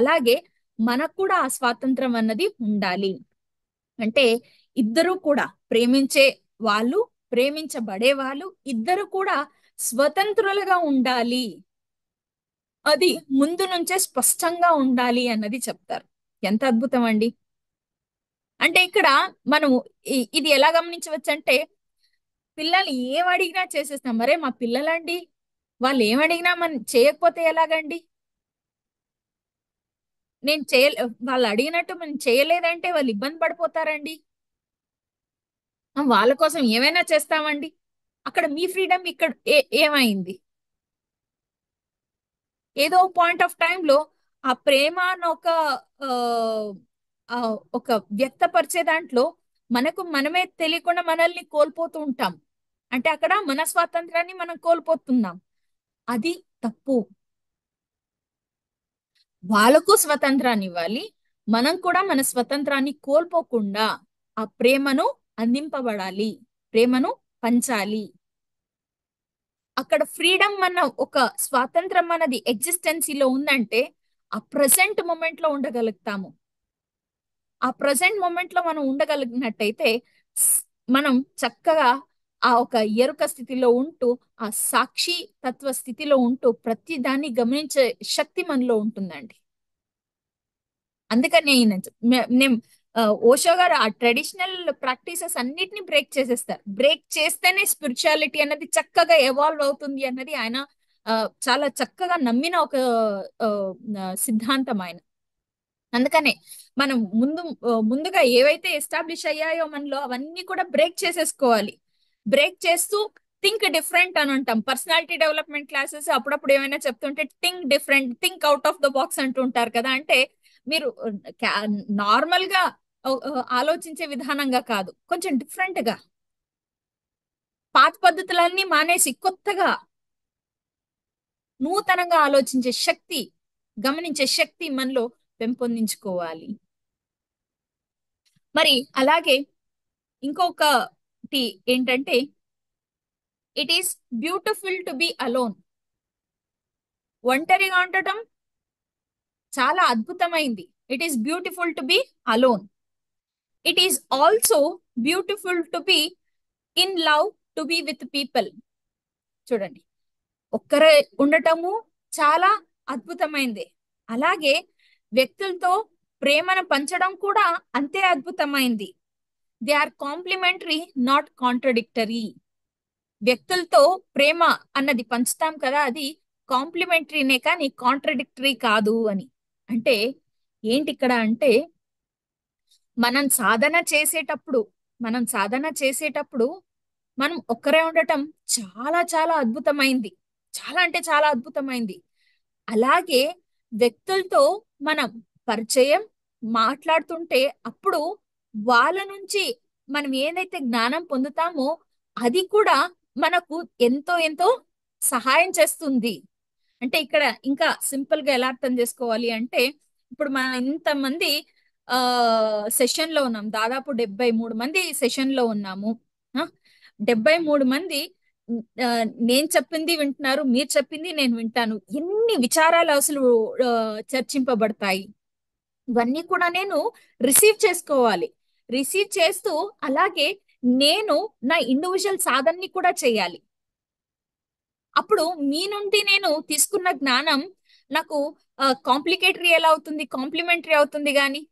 అలాగే మనకు కూడా ఆ స్వాతంత్రం అన్నది ఉండాలి. అంటే ఇద్దరు కూడా ప్రేమించే వాళ్ళు, ప్రేమించబడే వాళ్ళు ఇద్దరు కూడా స్వతంత్రులుగా ఉండాలి. అది ముందు నుంచే స్పష్టంగా ఉండాలి అన్నది చెప్తారు. ఎంత అద్భుతం అండి. అంటే ఇక్కడ మనము ఇది ఎలా గమనించవచ్చు అంటే, పిల్లలు ఏం అడిగినా చేసేస్తాం. మరే మా పిల్లలండి, వాళ్ళు ఏం అడిగినా మనం చేయకపోతే ఎలాగండి? నేను చేయ వాళ్ళు అడిగినట్టు మనం చేయలేదంటే వాళ్ళు ఇబ్బంది పడిపోతారండి. వాళ్ళ కోసం ఏమైనా చేస్తామండి. అక్కడ మీ ఫ్రీడమ్ ఇక్కడ ఏమైంది? ఏదో పాయింట్ ఆఫ్ లో ఆ ప్రేమ అని ఆ, ఆ, ఒక వ్యక్తపరిచే దాంట్లో మనకు మనమే తెలియకుండా మనల్ని కోల్పోతూ ఉంటాం. అంటే అక్కడ మన స్వాతంత్రాన్ని మనం కోల్పోతున్నాం. అది తప్పు. వాళ్ళకు స్వతంత్రాన్ని ఇవ్వాలి, మనం కూడా మన స్వతంత్రాన్ని కోల్పోకుండా ఆ ప్రేమను అందింపబడాలి, ప్రేమను పంచాలి. అక్కడ ఫ్రీడమ్ అన్న ఒక స్వాతంత్రం అన్నది ఎగ్జిస్టెన్సీలో ఉందంటే ఆ ప్రజెంట్ మూమెంట్ లో ఉండగలుగుతాము. ఆ ప్రజెంట్ మూమెంట్ లో మనం ఉండగలిగినట్టయితే స్- మనం చక్కగా ఆ ఒక ఎరుక స్థితిలో ఉంటూ, ఆ సాక్షి తత్వ స్థితిలో ఉంటూ ప్రతి దాన్ని గమనించే శక్తి మనలో ఉంటుందండి. అందుకని నేను ఓషో గారు ఆ ట్రెడిషనల్ ప్రాక్టీసెస్ అన్నిటిని బ్రేక్ చేసేస్తారు. బ్రేక్ చేస్తేనే స్పిరిచువాలిటీ అన్నది చక్కగా ఎవాల్వ్ అవుతుంది అన్నది ఆయన ఆ, చాలా చక్కగా నమ్మిన ఒక ఆ, సిద్ధాంతం ఆయన. అందుకనే మనం ముందుగా ఏవైతే ఎస్టాబ్లిష్ అయ్యాయో మనలో అవన్నీ కూడా బ్రేక్ చేసేసుకోవాలి. బ్రేక్ చేస్తూ థింక్ డిఫరెంట్ అని అంటాం. పర్సనాలిటీ డెవలప్మెంట్ క్లాసెస్ అప్పుడప్పుడు ఏమైనా చెప్తుంటే think different, think out of the box అంటూ ఉంటారు కదా. అంటే మీరు నార్మల్ గా ఆలోచించే విధానంగా కాదు, కొంచెం డిఫరెంట్ గా, పాత పద్ధతులన్నీ మానేసి కొత్తగా నూతనంగా ఆలోచించే శక్తి, గమనించే శక్తి మనలో పెంపొందించుకోవాలి. మరి అలాగే ఇంకొకటి ఏంటంటే, it is beautiful to be alone. ఒంటరిగా ఉండటం చాలా అద్భుతమైంది. It is beautiful to be alone. It is also beautiful to be in love, to be with people. చూడండి, ఒక్కరే ఉండటము చాలా అద్భుతమైంది. అలాగే వ్యక్తులతో ప్రేమను పంచడం కూడా అంతే అద్భుతమైంది. They are complementary, not contradictory. వ్యక్తులతో ప్రేమ అన్నది పంచుతాం కదా, అది కాంప్లిమెంటరీనే కానీ కాంట్రడిక్టరీ కాదు అని. అంటే ఏంటి ఇక్కడ అంటే, మనం సాధన చేసేటప్పుడు మనం సాధన చేసేటప్పుడు మనం ఒక్కరే ఉండటం చాలా చాలా అద్భుతమైంది, చాలా అంటే చాలా అద్భుతమైంది. అలాగే వ్యక్తులతో మనం పరిచయం మాట్లాడుతుంటే అప్పుడు వాళ్ళ నుంచి మనం ఏదైతే జ్ఞానం పొందుతామో అది కూడా మనకు ఎంతో ఎంతో సహాయం చేస్తుంది. అంటే ఇక్కడ ఇంకా సింపుల్ గా ఎలా అర్థం చేసుకోవాలి అంటే, ఇప్పుడు మనం ఇంతమంది ఆ సెషన్ లో ఉన్నాం, దాదాపు 73 మంది సెషన్ లో ఉన్నాము. ఆ, 73 మంది ఆ, నేను చెప్పింది వింటున్నారు, మీరు చెప్పింది నేను వింటాను. ఎన్ని విచారాలు అసలు ఆ, చర్చింపబడతాయి. ఇవన్నీ కూడా నేను రిసీవ్ చేసుకోవాలి. రిసీవ్ చేస్తూ అలాగే నేను నా ఇండివిజువల్ సాధనని కూడా చేయాలి. అప్పుడు మీ నుండి నేను తీసుకున్న జ్ఞానం నాకు కాంప్లికేటరీ ఎలా అవుతుంది, కాంప్లిమెంటరీ అవుతుంది గాని.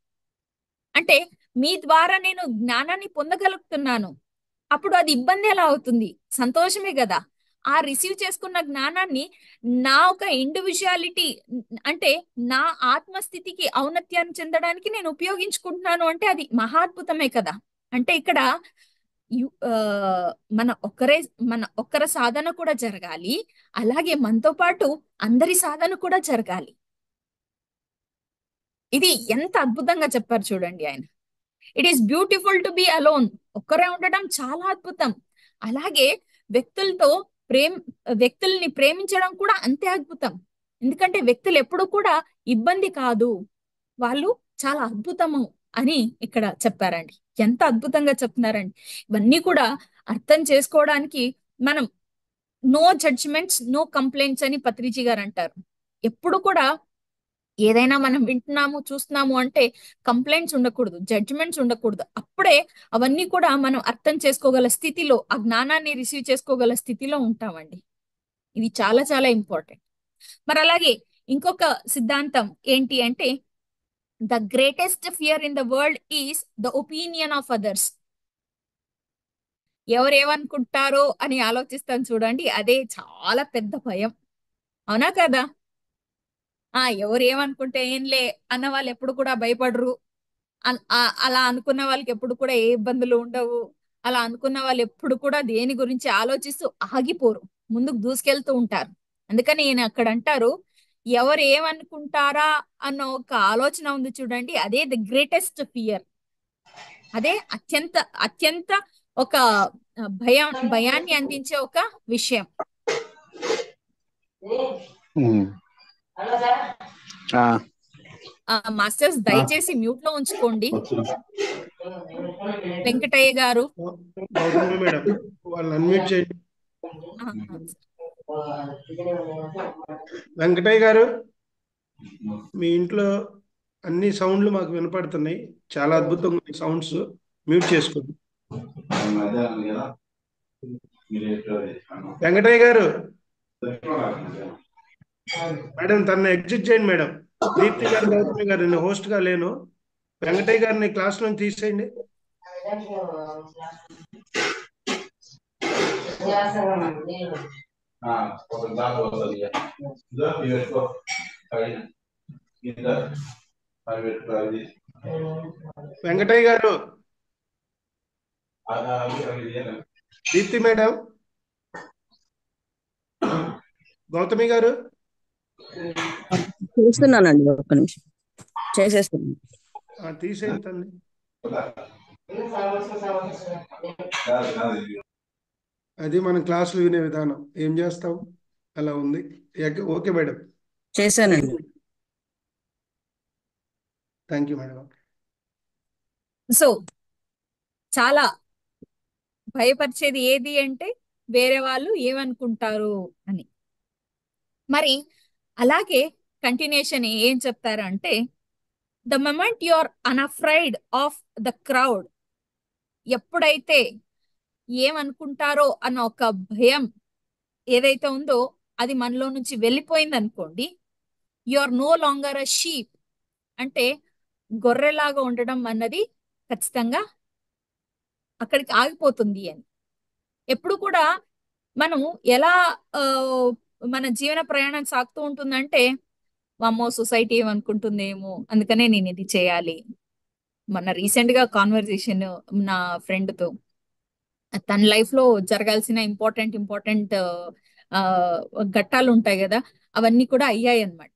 అంటే మీ ద్వారా నేను జ్ఞానాన్ని పొందగలుగుతున్నాను, అప్పుడు అది ఇబ్బంది ఎలా అవుతుంది? సంతోషమే కదా. ఆ రిసీవ్ చేసుకున్న జ్ఞానాన్ని నా ఒక ఇండివిజువాలిటీ, అంటే నా ఆత్మస్థితికి ఔన్నత్యాన్ని చెందడానికి నేను ఉపయోగించుకుంటున్నాను అంటే అది మహాద్భుతమే కదా. అంటే ఇక్కడ మన ఒక్కరి సాధన కూడా జరగాలి, అలాగే మనతో పాటు అందరి సాధన కూడా జరగాలి. ఇది ఎంత అద్భుతంగా చెప్పారు చూడండి ఆయన. It is beautiful to be alone. ఒక్కరే ఉండడం చాలా అద్భుతం. అలాగే వ్యక్తులతో ప్రేమ వ్యక్తుల్ని ప్రేమించడం కూడా అంతే అద్భుతం. ఎందుకంటే వ్యక్తులు ఎప్పుడు కూడా ఇబ్బంది కాదు, వాళ్ళు చాలా అద్భుతము అని ఇక్కడ చెప్పారండి. ఎంత అద్భుతంగా చెప్తున్నారండి. ఇవన్నీ కూడా అర్థం చేసుకోవడానికి మనం నో జడ్జిమెంట్స్ నో కంప్లైంట్స్ అని పత్రిజీ గారు అంటారు. ఎప్పుడు కూడా ఏదైనా మనం వింటున్నాము చూస్తున్నాము అంటే కంప్లైంట్స్ ఉండకూడదు, జడ్జిమెంట్స్ ఉండకూడదు. అప్పుడే అవన్నీ కూడా మనం అర్థం చేసుకోగల స్థితిలో, ఆ జ్ఞానాన్ని రిసీవ్ చేసుకోగల స్థితిలో ఉంటామండి. ఇది చాలా చాలా ఇంపార్టెంట్. మరి అలాగే ఇంకొక సిద్ధాంతం ఏంటి అంటే, the greatest fear in the world is the opinion of others. ఎవరేమనుకుంటారో అని ఆలోచిస్తాం చూడండి, అదే చాలా పెద్ద భయం. అవునా కదా? ఎవరు ఏమనుకుంటే ఏంలే అన్న వాళ్ళు ఎప్పుడు కూడా భయపడరు. అలా అనుకున్న వాళ్ళకి ఎప్పుడు కూడా ఏ ఇబ్బందులు ఉండవు. అలా అనుకున్న వాళ్ళు ఎప్పుడు కూడా దేని గురించి ఆలోచిస్తూ ఆగిపోరు, ముందుకు దూసుకెళ్తూ ఉంటారు. అందుకని ఈయన అక్కడ అంటారు, ఎవరు ఏమనుకుంటారా అన్న ఒక ఆలోచన ఉంది చూడండి, అదే ది గ్రేటెస్ట్ ఫియర్. అదే అత్యంత అత్యంత ఒక భయాన్ని అందించే ఒక విషయం. మాస్టర్స్ దయచేసి మ్యూట్ లో ఉంచుకోండి. వెంకటయ్య గారు, గౌతమి మేడం వాళ్ళని అన్మ్యూట్ చేయండి. వెంకటయ్య గారు, మీ ఇంట్లో అన్ని సౌండ్లు మాకు వినపడుతున్నాయి, చాలా అద్భుతంగా ఉన్నాయి సౌండ్స్. మ్యూట్ చేసుకోండి. వెంకటయ్య గారు, మేడం తనని ఎగ్జిట్ చేయండి మేడం. దీప్తి గారు, గౌతమి గారు, నేను host గా లేను. వెంకటయ్య గారిని క్లాస్ నుంచి తీసేయండి. వెంకటయ్య గారు, దీప్తి మేడం, గౌతమి గారు, చూస్తున్నానండి, ఒక్క నిమిషం చేసేస్తున్నాను. తీసేయండి తన్ని. అది మన క్లాసులు వినే విధానం, ఏం చేస్తాం, అలా ఉంది. ఓకే మేడం, చేశానండి. Thank you madam. సో చాలా భయపరిచేది ఏది అంటే వేరే వాళ్ళు ఏమనుకుంటారు అని. మరి అలాగే కంటిన్యూషన్ ఏం చెప్తారు అంటే, the moment you are unafraid of the crowd, ఎప్పుడైతే ఏమనుకుంటారో అన్న ఒక భయం ఏదైతే ఉందో అది మనలో నుంచి వెళ్ళిపోయింది అనుకోండి, you are no longer a sheep. అంటే గొర్రెలాగా ఉండడం అన్నది ఖచ్చితంగా అక్కడికి ఆగిపోతుంది అని. ఎప్పుడు కూడా మనం ఎలా ఆ, మన జీవన ప్రయాణం సాగుతూ ఉంటుందంటే, వామ్మో సొసైటీ ఏమనుకుంటుందేమో అందుకనే నేను ఇది చేయాలి. మన రీసెంట్ గా కాన్వర్జేషన్ నా ఫ్రెండ్ తో, తన లైఫ్ లో జరగాల్సిన ఇంపార్టెంట్ ఆ ఘట్టాలు ఉంటాయి కదా, అవన్నీ కూడా అయ్యాయి అన్నమాట.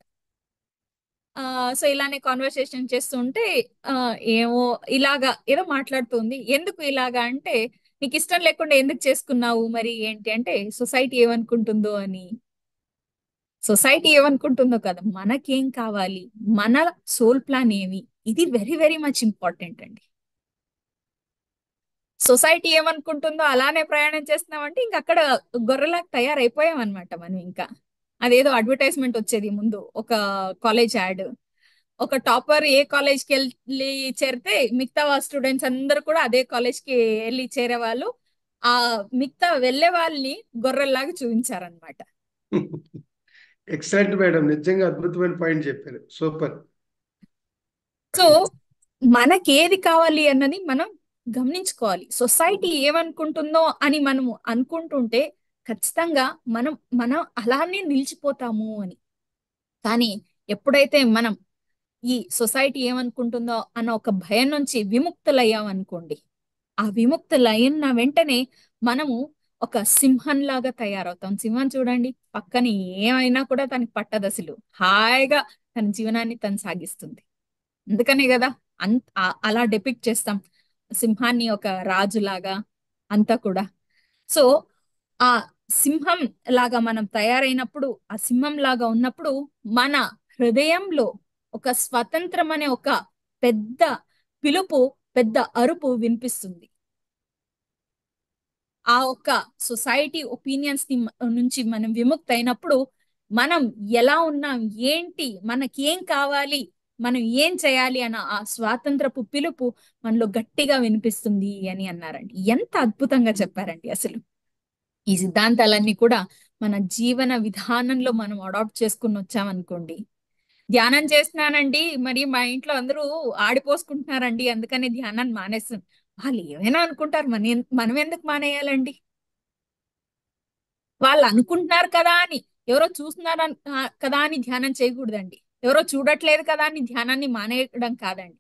సో ఇలానే కాన్వర్సేషన్ చేస్తూ ఉంటే ఆ, ఏమో ఇలాగా ఏదో మాట్లాడుతుంది. ఎందుకు ఇలాగా అంటే, నీకు ఇష్టం లేకుండా ఎందుకు చేసుకున్నావు మరి ఏంటి అంటే, సొసైటీ ఏమనుకుంటుందో అని. సొసైటీ ఏమనుకుంటుందో కదా, మనకేం కావాలి, మన సోల్ ప్లాన్ ఏమి, ఇది వెరీ వెరీ మచ్ ఇంపార్టెంట్ అండి. సొసైటీ ఏమనుకుంటుందో అలానే ప్రయాణం చేస్తున్నామంటే ఇంక అక్కడ గొర్రెలాగా తయారైపోయాం అనమాట మనం. ఇంకా అదేదో అడ్వర్టైజ్మెంట్ వచ్చేది ముందు, ఒక కాలేజ్ యాడ్. ఒక టాపర్ ఏ కాలేజ్ కి వెళ్ళి చేరితే మిగతా స్టూడెంట్స్ అందరూ కూడా అదే కాలేజ్ కి వెళ్ళి చేరేవాళ్ళు. ఆ మిగతా వెళ్ళే వాళ్ళని గొర్రెల్లాగా చూపించారనమాట. ఎక్సలెంట్ మేడం, నిజంగా అద్భుతమైన పాయింట్ చెప్పారు. సూపర్. సో మనకి ఏది కావాలి అన్నది మనం గమనించుకోవాలి. సొసైటీ ఏమనుకుంటుందో అని మనము అనుకుంటుంటే ఖచ్చితంగా మనం అలానే నిలిచిపోతాము అని. కానీ ఎప్పుడైతే మనం ఈ సొసైటీ ఏమనుకుంటుందో అన్న ఒక భయం నుంచి విముక్తులయ్యాం అనుకోండి, ఆ విముక్తులైన వెంటనే మనము ఒక సింహంలాగా తయారవుతాం. సింహం చూడండి, పక్కన ఏమైనా కూడా తనకి పట్టదు, అసలు హాయిగా తన జీవనాన్ని తను సాగిస్తుంది. అందుకనే కదా అలా డెపిక్ట్ చేస్తాం సింహాన్ని, ఒక రాజులాగా అంతా కూడా. సో ఆ సింహం లాగా మనం తయారైనప్పుడు, ఆ సింహం లాగా ఉన్నప్పుడు మన హృదయంలో ఒక స్వతంత్రం అనే ఒక పెద్ద పిలుపు, పెద్ద అరుపు వినిపిస్తుంది. ఆ ఒక్క సొసైటీ ఒపీనియన్స్ నుంచి మనం విముక్తి అయినప్పుడు మనం ఎలా ఉన్నాం, ఏంటి, మనకి ఏం కావాలి, మనం ఏం చేయాలి అన్న ఆ స్వాతంత్రపు పిలుపు మనలో గట్టిగా వినిపిస్తుంది అని అన్నారండి. ఎంత అద్భుతంగా చెప్పారండి అసలు. ఈ సిద్ధాంతాలన్నీ కూడా మన జీవన విధానంలో మనం అడాప్ట్ చేసుకుని వచ్చామనుకోండి. ధ్యానం చేస్తున్నానండి, మరి మా ఇంట్లో అందరూ ఆడిపోసుకుంటున్నారండి అందుకని ధ్యానాన్ని మానేస్తాం. వాళ్ళు ఏమైనా అనుకుంటారు, మనం ఎందుకు మానేయాలండి? వాళ్ళు అనుకుంటున్నారు కదా అని, ఎవరో చూస్తున్నారు కదా అని ధ్యానం చేయకూడదండి. ఎవరో చూడట్లేదు కదా అని ధ్యానాన్ని మానేయడం కాదండి.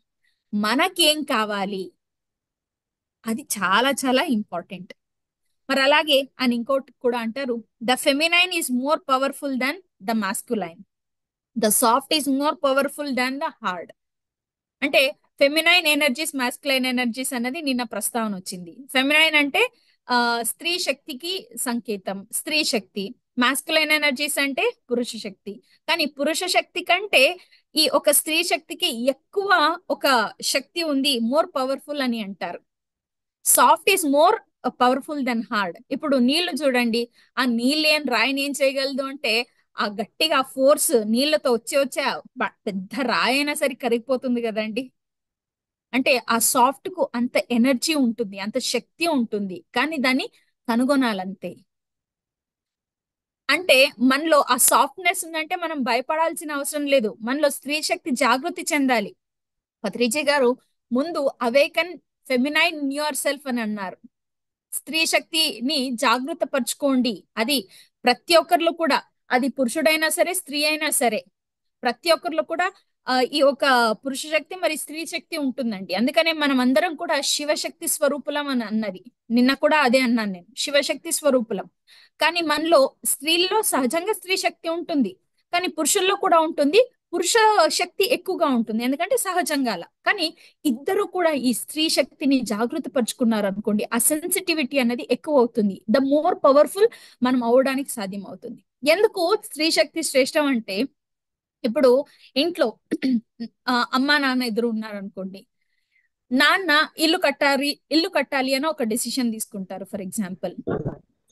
మనకేం కావాలి, అది చాలా చాలా ఇంపార్టెంట్. మరి అలాగే అని ఇంకోటి కూడా అంటారు, the feminine is more powerful than the masculine, the soft is more powerful than the hard. అంటే ఫెమినైన్ ఎనర్జీస్, మాస్కులైన్ ఎనర్జీస్ అన్నది నిన్న ప్రస్తావన వచ్చింది. ఫెమినైన్ అంటే స్త్రీ శక్తికి సంకేతం, స్త్రీ శక్తి. మాస్కులైన్ ఎనర్జీస్ అంటే పురుష శక్తి. కానీ పురుష శక్తి కంటే ఈ ఒక స్త్రీ శక్తికి ఎక్కువ ఒక శక్తి ఉంది, మోర్ పవర్ఫుల్ అని అంటారు. Soft is more powerful than hard. ఇప్పుడు నీళ్లు చూడండి, ఆ నీళ్ళు రాయిని ఏం చేయగలదు అంటే, ఆ గట్టిగా ఫోర్స్ నీళ్లతో వచ్చే పెద్ద రాయి అయినా సరే కరిగిపోతుంది కదండి. అంటే ఆ సాఫ్ట్ కు అంత ఎనర్జీ ఉంటుంది, అంత శక్తి ఉంటుంది, కానీ దాన్ని కనుగొనాలంతే. అంటే మనలో ఆ సాఫ్ట్నెస్ ఉందంటే మనం భయపడాల్సిన అవసరం లేదు. మనలో స్త్రీ శక్తి జాగృతి చెందాలి. పత్రిజీ గారు ముందు అవేకన్ ఫెమినైన్ యువర్ సెల్ఫ్ అని అన్నారు. స్త్రీ శక్తిని జాగృత పరచుకోండి. అది ప్రతి ఒక్కరిలో కూడా, అది పురుషుడైనా సరే స్త్రీ అయినా సరే, ప్రతి ఒక్కరిలో కూడా ఈ ఒక పురుష శక్తి మరి స్త్రీ శక్తి ఉంటుందండి. అందుకనే మనం అందరం కూడా శివశక్తి స్వరూపులం అని అన్నది. నిన్న కూడా అదే అన్నాను నేను, శివశక్తి స్వరూపులం. కానీ మనలో స్త్రీల్లో సహజంగా స్త్రీ శక్తి ఉంటుంది, కానీ పురుషుల్లో కూడా ఉంటుంది. పురుష శక్తి ఎక్కువగా ఉంటుంది, ఎందుకంటే సహజంగా అలా. కానీ ఇద్దరు కూడా ఈ స్త్రీ శక్తిని జాగృత పరుచుకున్నారు అనుకోండి, ఆ సెన్సిటివిటీ అనేది ఎక్కువ అవుతుంది. ద మోర్ పవర్ఫుల్ మనం అవడానికి సాధ్యం అవుతుంది. ఎందుకు స్త్రీ శక్తి శ్రేష్టం అంటే, ఇప్పుడు ఇంట్లో అమ్మా నాన్న ఇద్దరు ఉన్నారు అనుకోండి. నాన్న ఇల్లు కట్టాలి అని ఒక డెసిషన్ తీసుకుంటారు. ఫర్ ఎగ్జాంపుల్,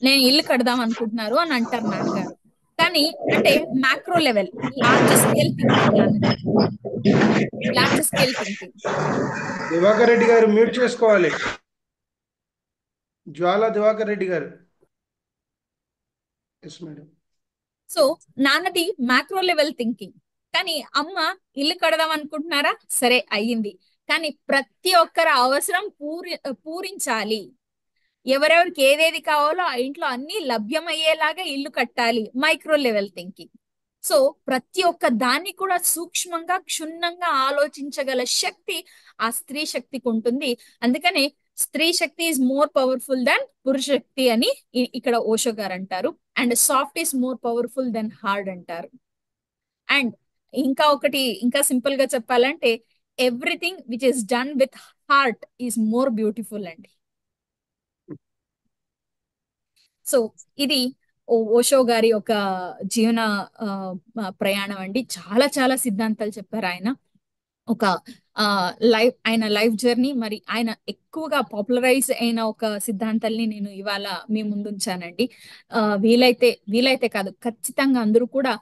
నేను ఇల్లు కడదాం అనుకుంటున్నారు అని అంటారు నాన్నగారు. కానీ అంటే macro level, large scale thinking నాన్నది, large scale thinking. Diwakar Reddy garu mute చేసుకోవాలి. Jwala Diwakar Reddy garu. Yes madam. So నాన్నది మ్యాక్రో లెవెల్ థింకింగ్. కానీ అమ్మ ఇల్లు కడదాం అనుకుంటున్నారా, సరే అయ్యింది, కానీ ప్రతి ఒక్కరి అవసరం పూరించాలి, ఎవరెవరికి ఏదేది కావాలో ఆ ఇంట్లో అన్ని లభ్యమయ్యేలాగా ఇల్లు కట్టాలి, మైక్రో లెవెల్ థింకింగ్. సో ప్రతి ఒక్క దాన్ని కూడా సూక్ష్మంగా క్షుణ్ణంగా ఆలోచించగల శక్తి ఆ స్త్రీ శక్తికి ఉంటుంది. అందుకనే స్త్రీ శక్తి ఈజ్ మోర్ పవర్ఫుల్ దాన్ పురుష శక్తి అని ఇక్కడ ఓషో గారు అంటారు. And soft is more powerful than hard అంటారు. అండ్ ఇంకా సింపుల్ గా చెప్పాలంటే everything which is done with heart is more beautiful అండి. సో ఇది ఓషో గారి ఒక జీవన ప్రయాణం అండి. చాలా చాలా సిద్ధాంతాలు చెప్పారు ఆయన. ఒక ఆయన లైఫ్ జర్నీ, మరి ఆయన ఎక్కువగా పాపులరైజ్ అయిన ఒక సిద్ధాంతాల్ని నేను ఇవాళ మీ ముందు ఉంచానండి. వీలైతే కాదు, ఖచ్చితంగా అందరూ కూడా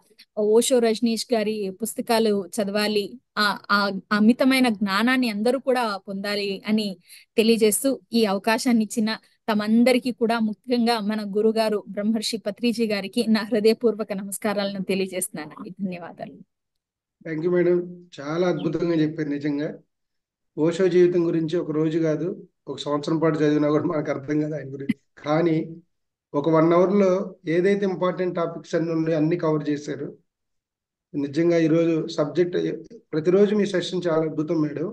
ఓషో రజనీష్ గారి పుస్తకాలు చదవాలి, ఆ అమితమైన జ్ఞానాన్ని అందరూ కూడా పొందాలి అని తెలియజేస్తూ ఈ అవకాశాన్ని ఇచ్చిన తమందరికీ కూడా, ముఖ్యంగా మన గురుగారు బ్రహ్మర్షి పత్రిజీ గారికి నా హృదయపూర్వక నమస్కారాలను తెలియజేస్తున్నానండి. ధన్యవాదాలు. థ్యాంక్ యూ మేడం, చాలా అద్భుతంగా చెప్పారు. నిజంగా ఓషో జీవితం గురించి ఒక రోజు కాదు, ఒక సంవత్సరం పాటు చదివినా కూడా మనకు అర్థం కాదు ఆయన గురించి. కానీ ఒక 1 అవర్లో ఏదైతే ఇంపార్టెంట్ టాపిక్స్ అన్ని ఉన్నాయో అన్ని కవర్ చేశారు. నిజంగా ఈరోజు సబ్జెక్ట్, ప్రతిరోజు మీ సెషన్ చాలా అద్భుతం మేడం,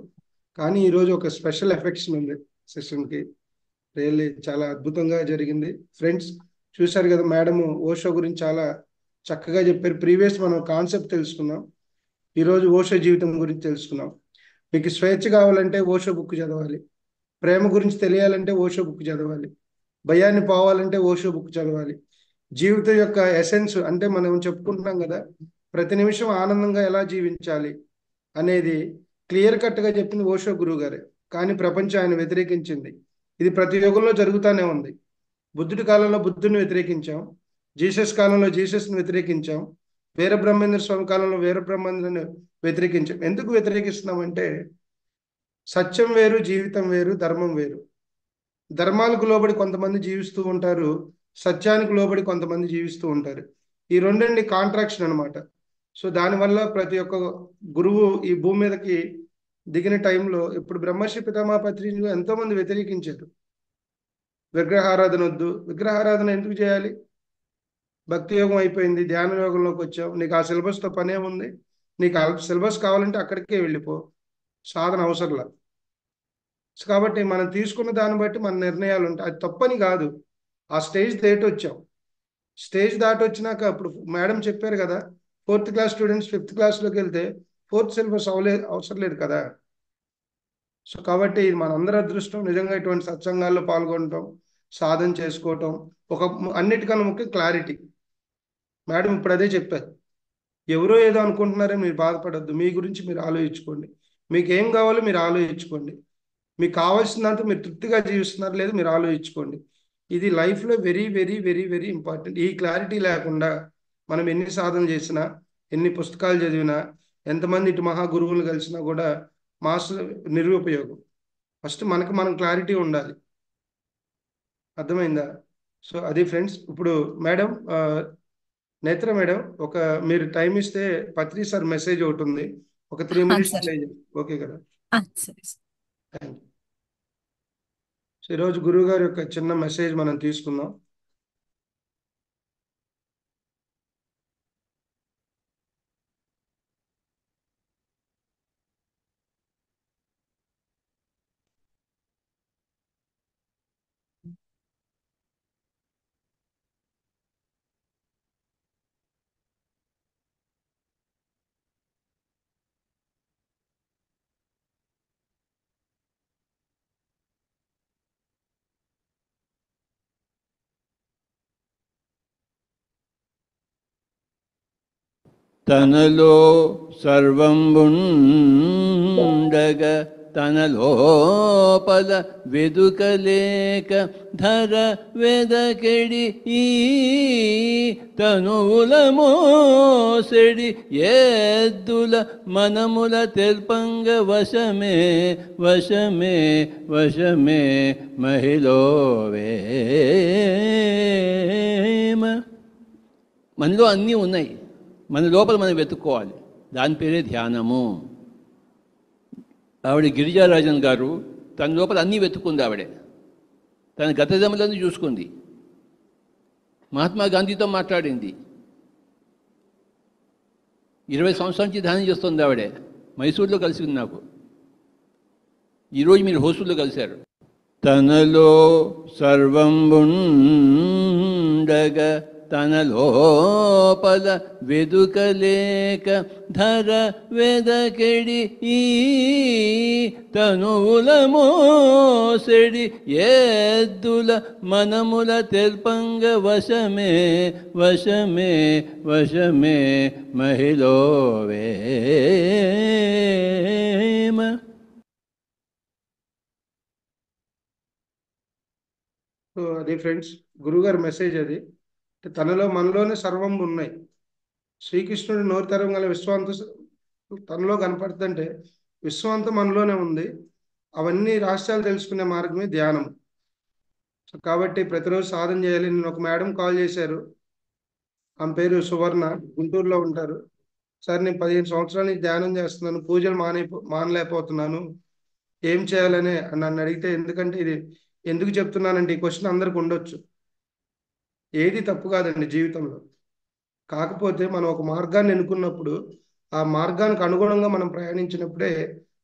కానీ ఈరోజు ఒక స్పెషల్ ఎఫెక్షన్ ఉంది సెషన్కి. రియల్లీ చాలా అద్భుతంగా జరిగింది. ఫ్రెండ్స్ చూశారు కదా, మేడం ఓషో గురించి చాలా చక్కగా చెప్పారు. ప్రీవియస్ మనం కాన్సెప్ట్ తెలుసుకున్నాం, ఈరోజు ఓషో జీవితం గురించి తెలుసుకున్నాం. మీకు స్వేచ్ఛ కావాలంటే ఓషో బుక్ చదవాలి, ప్రేమ గురించి తెలియాలంటే ఓషో బుక్ చదవాలి, భయాన్ని పోవాలంటే ఓషో బుక్ చదవాలి. జీవితం యొక్క ఎసెన్స్ అంటే మనం చెప్పుకుంటున్నాం కదా, ప్రతి నిమిషం ఆనందంగా ఎలా జీవించాలి అనేది క్లియర్ కట్గా చెప్పింది ఓషో గురువు గారే. కానీ ప్రపంచం ఆయన వ్యతిరేకించింది. ఇది ప్రతి యుగంలో జరుగుతూనే ఉంది. బుద్ధుడి కాలంలో బుద్ధుడిని వ్యతిరేకించాం, జీసస్ కాలంలో జీసస్ని వ్యతిరేకించాం, వీరబ్రహ్మేంద్ర స్వామి కాలంలో వీరబ్రహ్మేంద్రని వ్యతిరేకించాం. ఎందుకు వ్యతిరేకిస్తున్నామంటే సత్యం వేరు, జీవితం వేరు, ధర్మం వేరు. ధర్మాలకు లోబడి కొంతమంది జీవిస్తూ ఉంటారు, సత్యానికి లోబడి కొంతమంది జీవిస్తూ ఉంటారు. ఈ రెండండి కాంట్రాక్షన్ అనమాట. సో దానివల్ల ప్రతి ఒక్క గురువు ఈ భూమి మీదకి దిగిన టైంలో ఇప్పుడు బ్రహ్మర్షి పితామహ పత్రిజీ ఎంతో మంది వ్యతిరేకించారు. విగ్రహారాధన వద్దు, విగ్రహారాధన ఎందుకు చేయాలి, భక్తి యోగం అయిపోయింది, ధ్యాన యోగంలోకి వచ్చావు, నీకు ఆ సిలబస్తో పనే ఉంది, నీకు ఆ సిలబస్ కావాలంటే అక్కడికే వెళ్ళిపో, సాధన అవసరంలా. కాబట్టి మనం తీసుకున్న దాన్ని బట్టి మన నిర్ణయాలు ఉంటాయి. అది తప్పని కాదు, ఆ స్టేజ్ దాటి వచ్చాం. స్టేజ్ దాటి వచ్చినాక ఇప్పుడు మేడం చెప్పారు కదా, 4th క్లాస్ స్టూడెంట్స్ 5th క్లాస్లోకి వెళ్తే 4th సిలబస్ అవసరం లేదు కదా. సో కాబట్టి ఇది మనందరి అదృష్టం. నిజంగా ఇటువంటి సత్సంగాల్లో పాల్గొనటం, సాధన చేసుకోవటం, అన్నిటికన్నా ముఖ్యం క్లారిటీ. మేడం ఇప్పుడు అదే చెప్పారు, ఎవరో ఏదో అనుకుంటున్నారని మీరు బాధపడద్దు, మీ గురించి మీరు ఆలోచించుకోండి, మీకు ఏం కావాలో మీరు ఆలోచించుకోండి, మీకు కావాల్సినంత మీరు తృప్తిగా జీవిస్తున్నారు లేదు మీరు ఆలోచించుకోండి. ఇది లైఫ్లో very very very very important. ఈ క్లారిటీ లేకుండా మనం ఎన్ని సాధన చేసినా, ఎన్ని పుస్తకాలు చదివినా, ఎంతమంది ఇటు మహాగురువులు కలిసినా కూడా మాస్టర్ నిరుపయోగం. ఫస్ట్ మనకు మనం క్లారిటీ ఉండాలి. అర్థమైందా? సో అది ఫ్రెండ్స్. ఇప్పుడు మేడం నేత్ర మేడం, మీరు టైం ఇస్తే పత్రి సార్ మెసేజ్ ఒకటి ఉంది, ఒక 3 minutes ప్లే చేయండి, ఓకే కదా? సరే. Thank you. సో ఈరోజు గురువు గారి యొక్క చిన్న మెసేజ్ మనం తీసుకుందాం. తనలో సర్వంబుండగ తనలోపల వెదుకలేక ధర వెదకెడి ఈ తనువుల మోసెడి ఎద్దుల మనముల తెల్పంగ వశమే వశమే వశమే మహిళోవేమ. మనలో అన్నీ ఉన్నాయి, మన లోపల మనం వెతుక్కోవాలి, దాని పేరే ధ్యానము. ఆవిడ గిరిజారాజన్ గారు తన లోపల అన్నీ వెతుక్కుంది. ఆవిడే తన గత జన్మలను చూసుకుంది, మహాత్మా గాంధీతో మాట్లాడింది, 20 సంవత్సరాల నుంచి ధ్యానం చేస్తుంది ఆవిడే. మైసూర్లో కలిసింది నాకు, ఈరోజు మీరు హోస్టల్లో కలిశారు. తనలో సర్వం ఉండగా తన లోపల వెదుకలేక ధర వెదకెడి ఈ తనువుల మోసెడి ఎద్దుల మనముల తెల్పంగ వశమే వశమే వశమే మహిళ వేమ. సో అది ఫ్రెండ్స్ గురుగారి మెసేజ్ అది. తనలో మనలోనే సర్వం ఉన్నాయి. శ్రీకృష్ణుడు నోరు తెరవగల విశ్వాంత తనలో కనపడుతుంటే విశ్వాంతం మనలోనే ఉంది. అవన్నీ రహస్యాలు తెలుసుకునే మార్గమే ధ్యానం. సో కాబట్టి ప్రతిరోజు సాధన చేయాలి. నేను ఒక మేడం కాల్ చేశారు, ఆమె పేరు సువర్ణ, గుంటూరులో ఉంటారు. సార్ నేను 15 సంవత్సరాల నుంచి ధ్యానం చేస్తున్నాను, పూజలు మానలేకపోతున్నాను, ఏం చేయాలని నన్ను అడిగితే, ఎందుకంటే ఇది ఎందుకు చెప్తున్నానంటే ఈ క్వశ్చన్ అందరికి ఉండొచ్చు. ఏది తప్పు కాదండి జీవితంలో, కాకపోతే మనం ఒక మార్గాన్ని ఎన్నుకున్నప్పుడు ఆ మార్గానికి అనుగుణంగా మనం ప్రయాణించినప్పుడే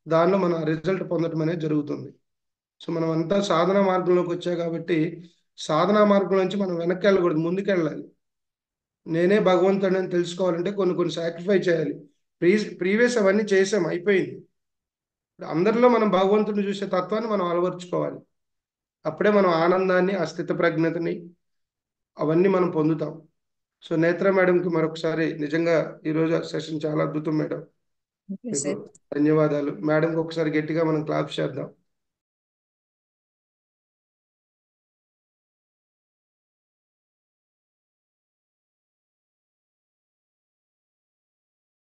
దానిలో మన రిజల్ట్ పొందడం అనేది జరుగుతుంది. సో మనం అంతా సాధనా మార్గంలోకి వచ్చా కాబట్టి సాధనా మార్గం నుంచి మనం వెనక్కి వెళ్ళకూడదు, ముందుకు వెళ్ళాలి. నేనే భగవంతుడని తెలుసుకోవాలంటే కొన్ని సాక్రిఫై చేయాలి. ప్రీవియస్ అవన్నీ చేసాం, అయిపోయింది. అందరిలో మనం భగవంతుడిని చూసే తత్వాన్ని మనం అలవర్చుకోవాలి. అప్పుడే మనం ఆనందాన్ని, ఆ స్థిత ప్రజ్ఞతని అవన్నీ మనం పొందుతాం. సో నేత్ర మేడంకి మరొకసారి నిజంగా ఈరోజు సెషన్ చాలా అద్భుతం మేడం, మీకు ధన్యవాదాలు. మేడంకి ఒకసారి గట్టిగా మనం క్లాప్ చేద్దాం.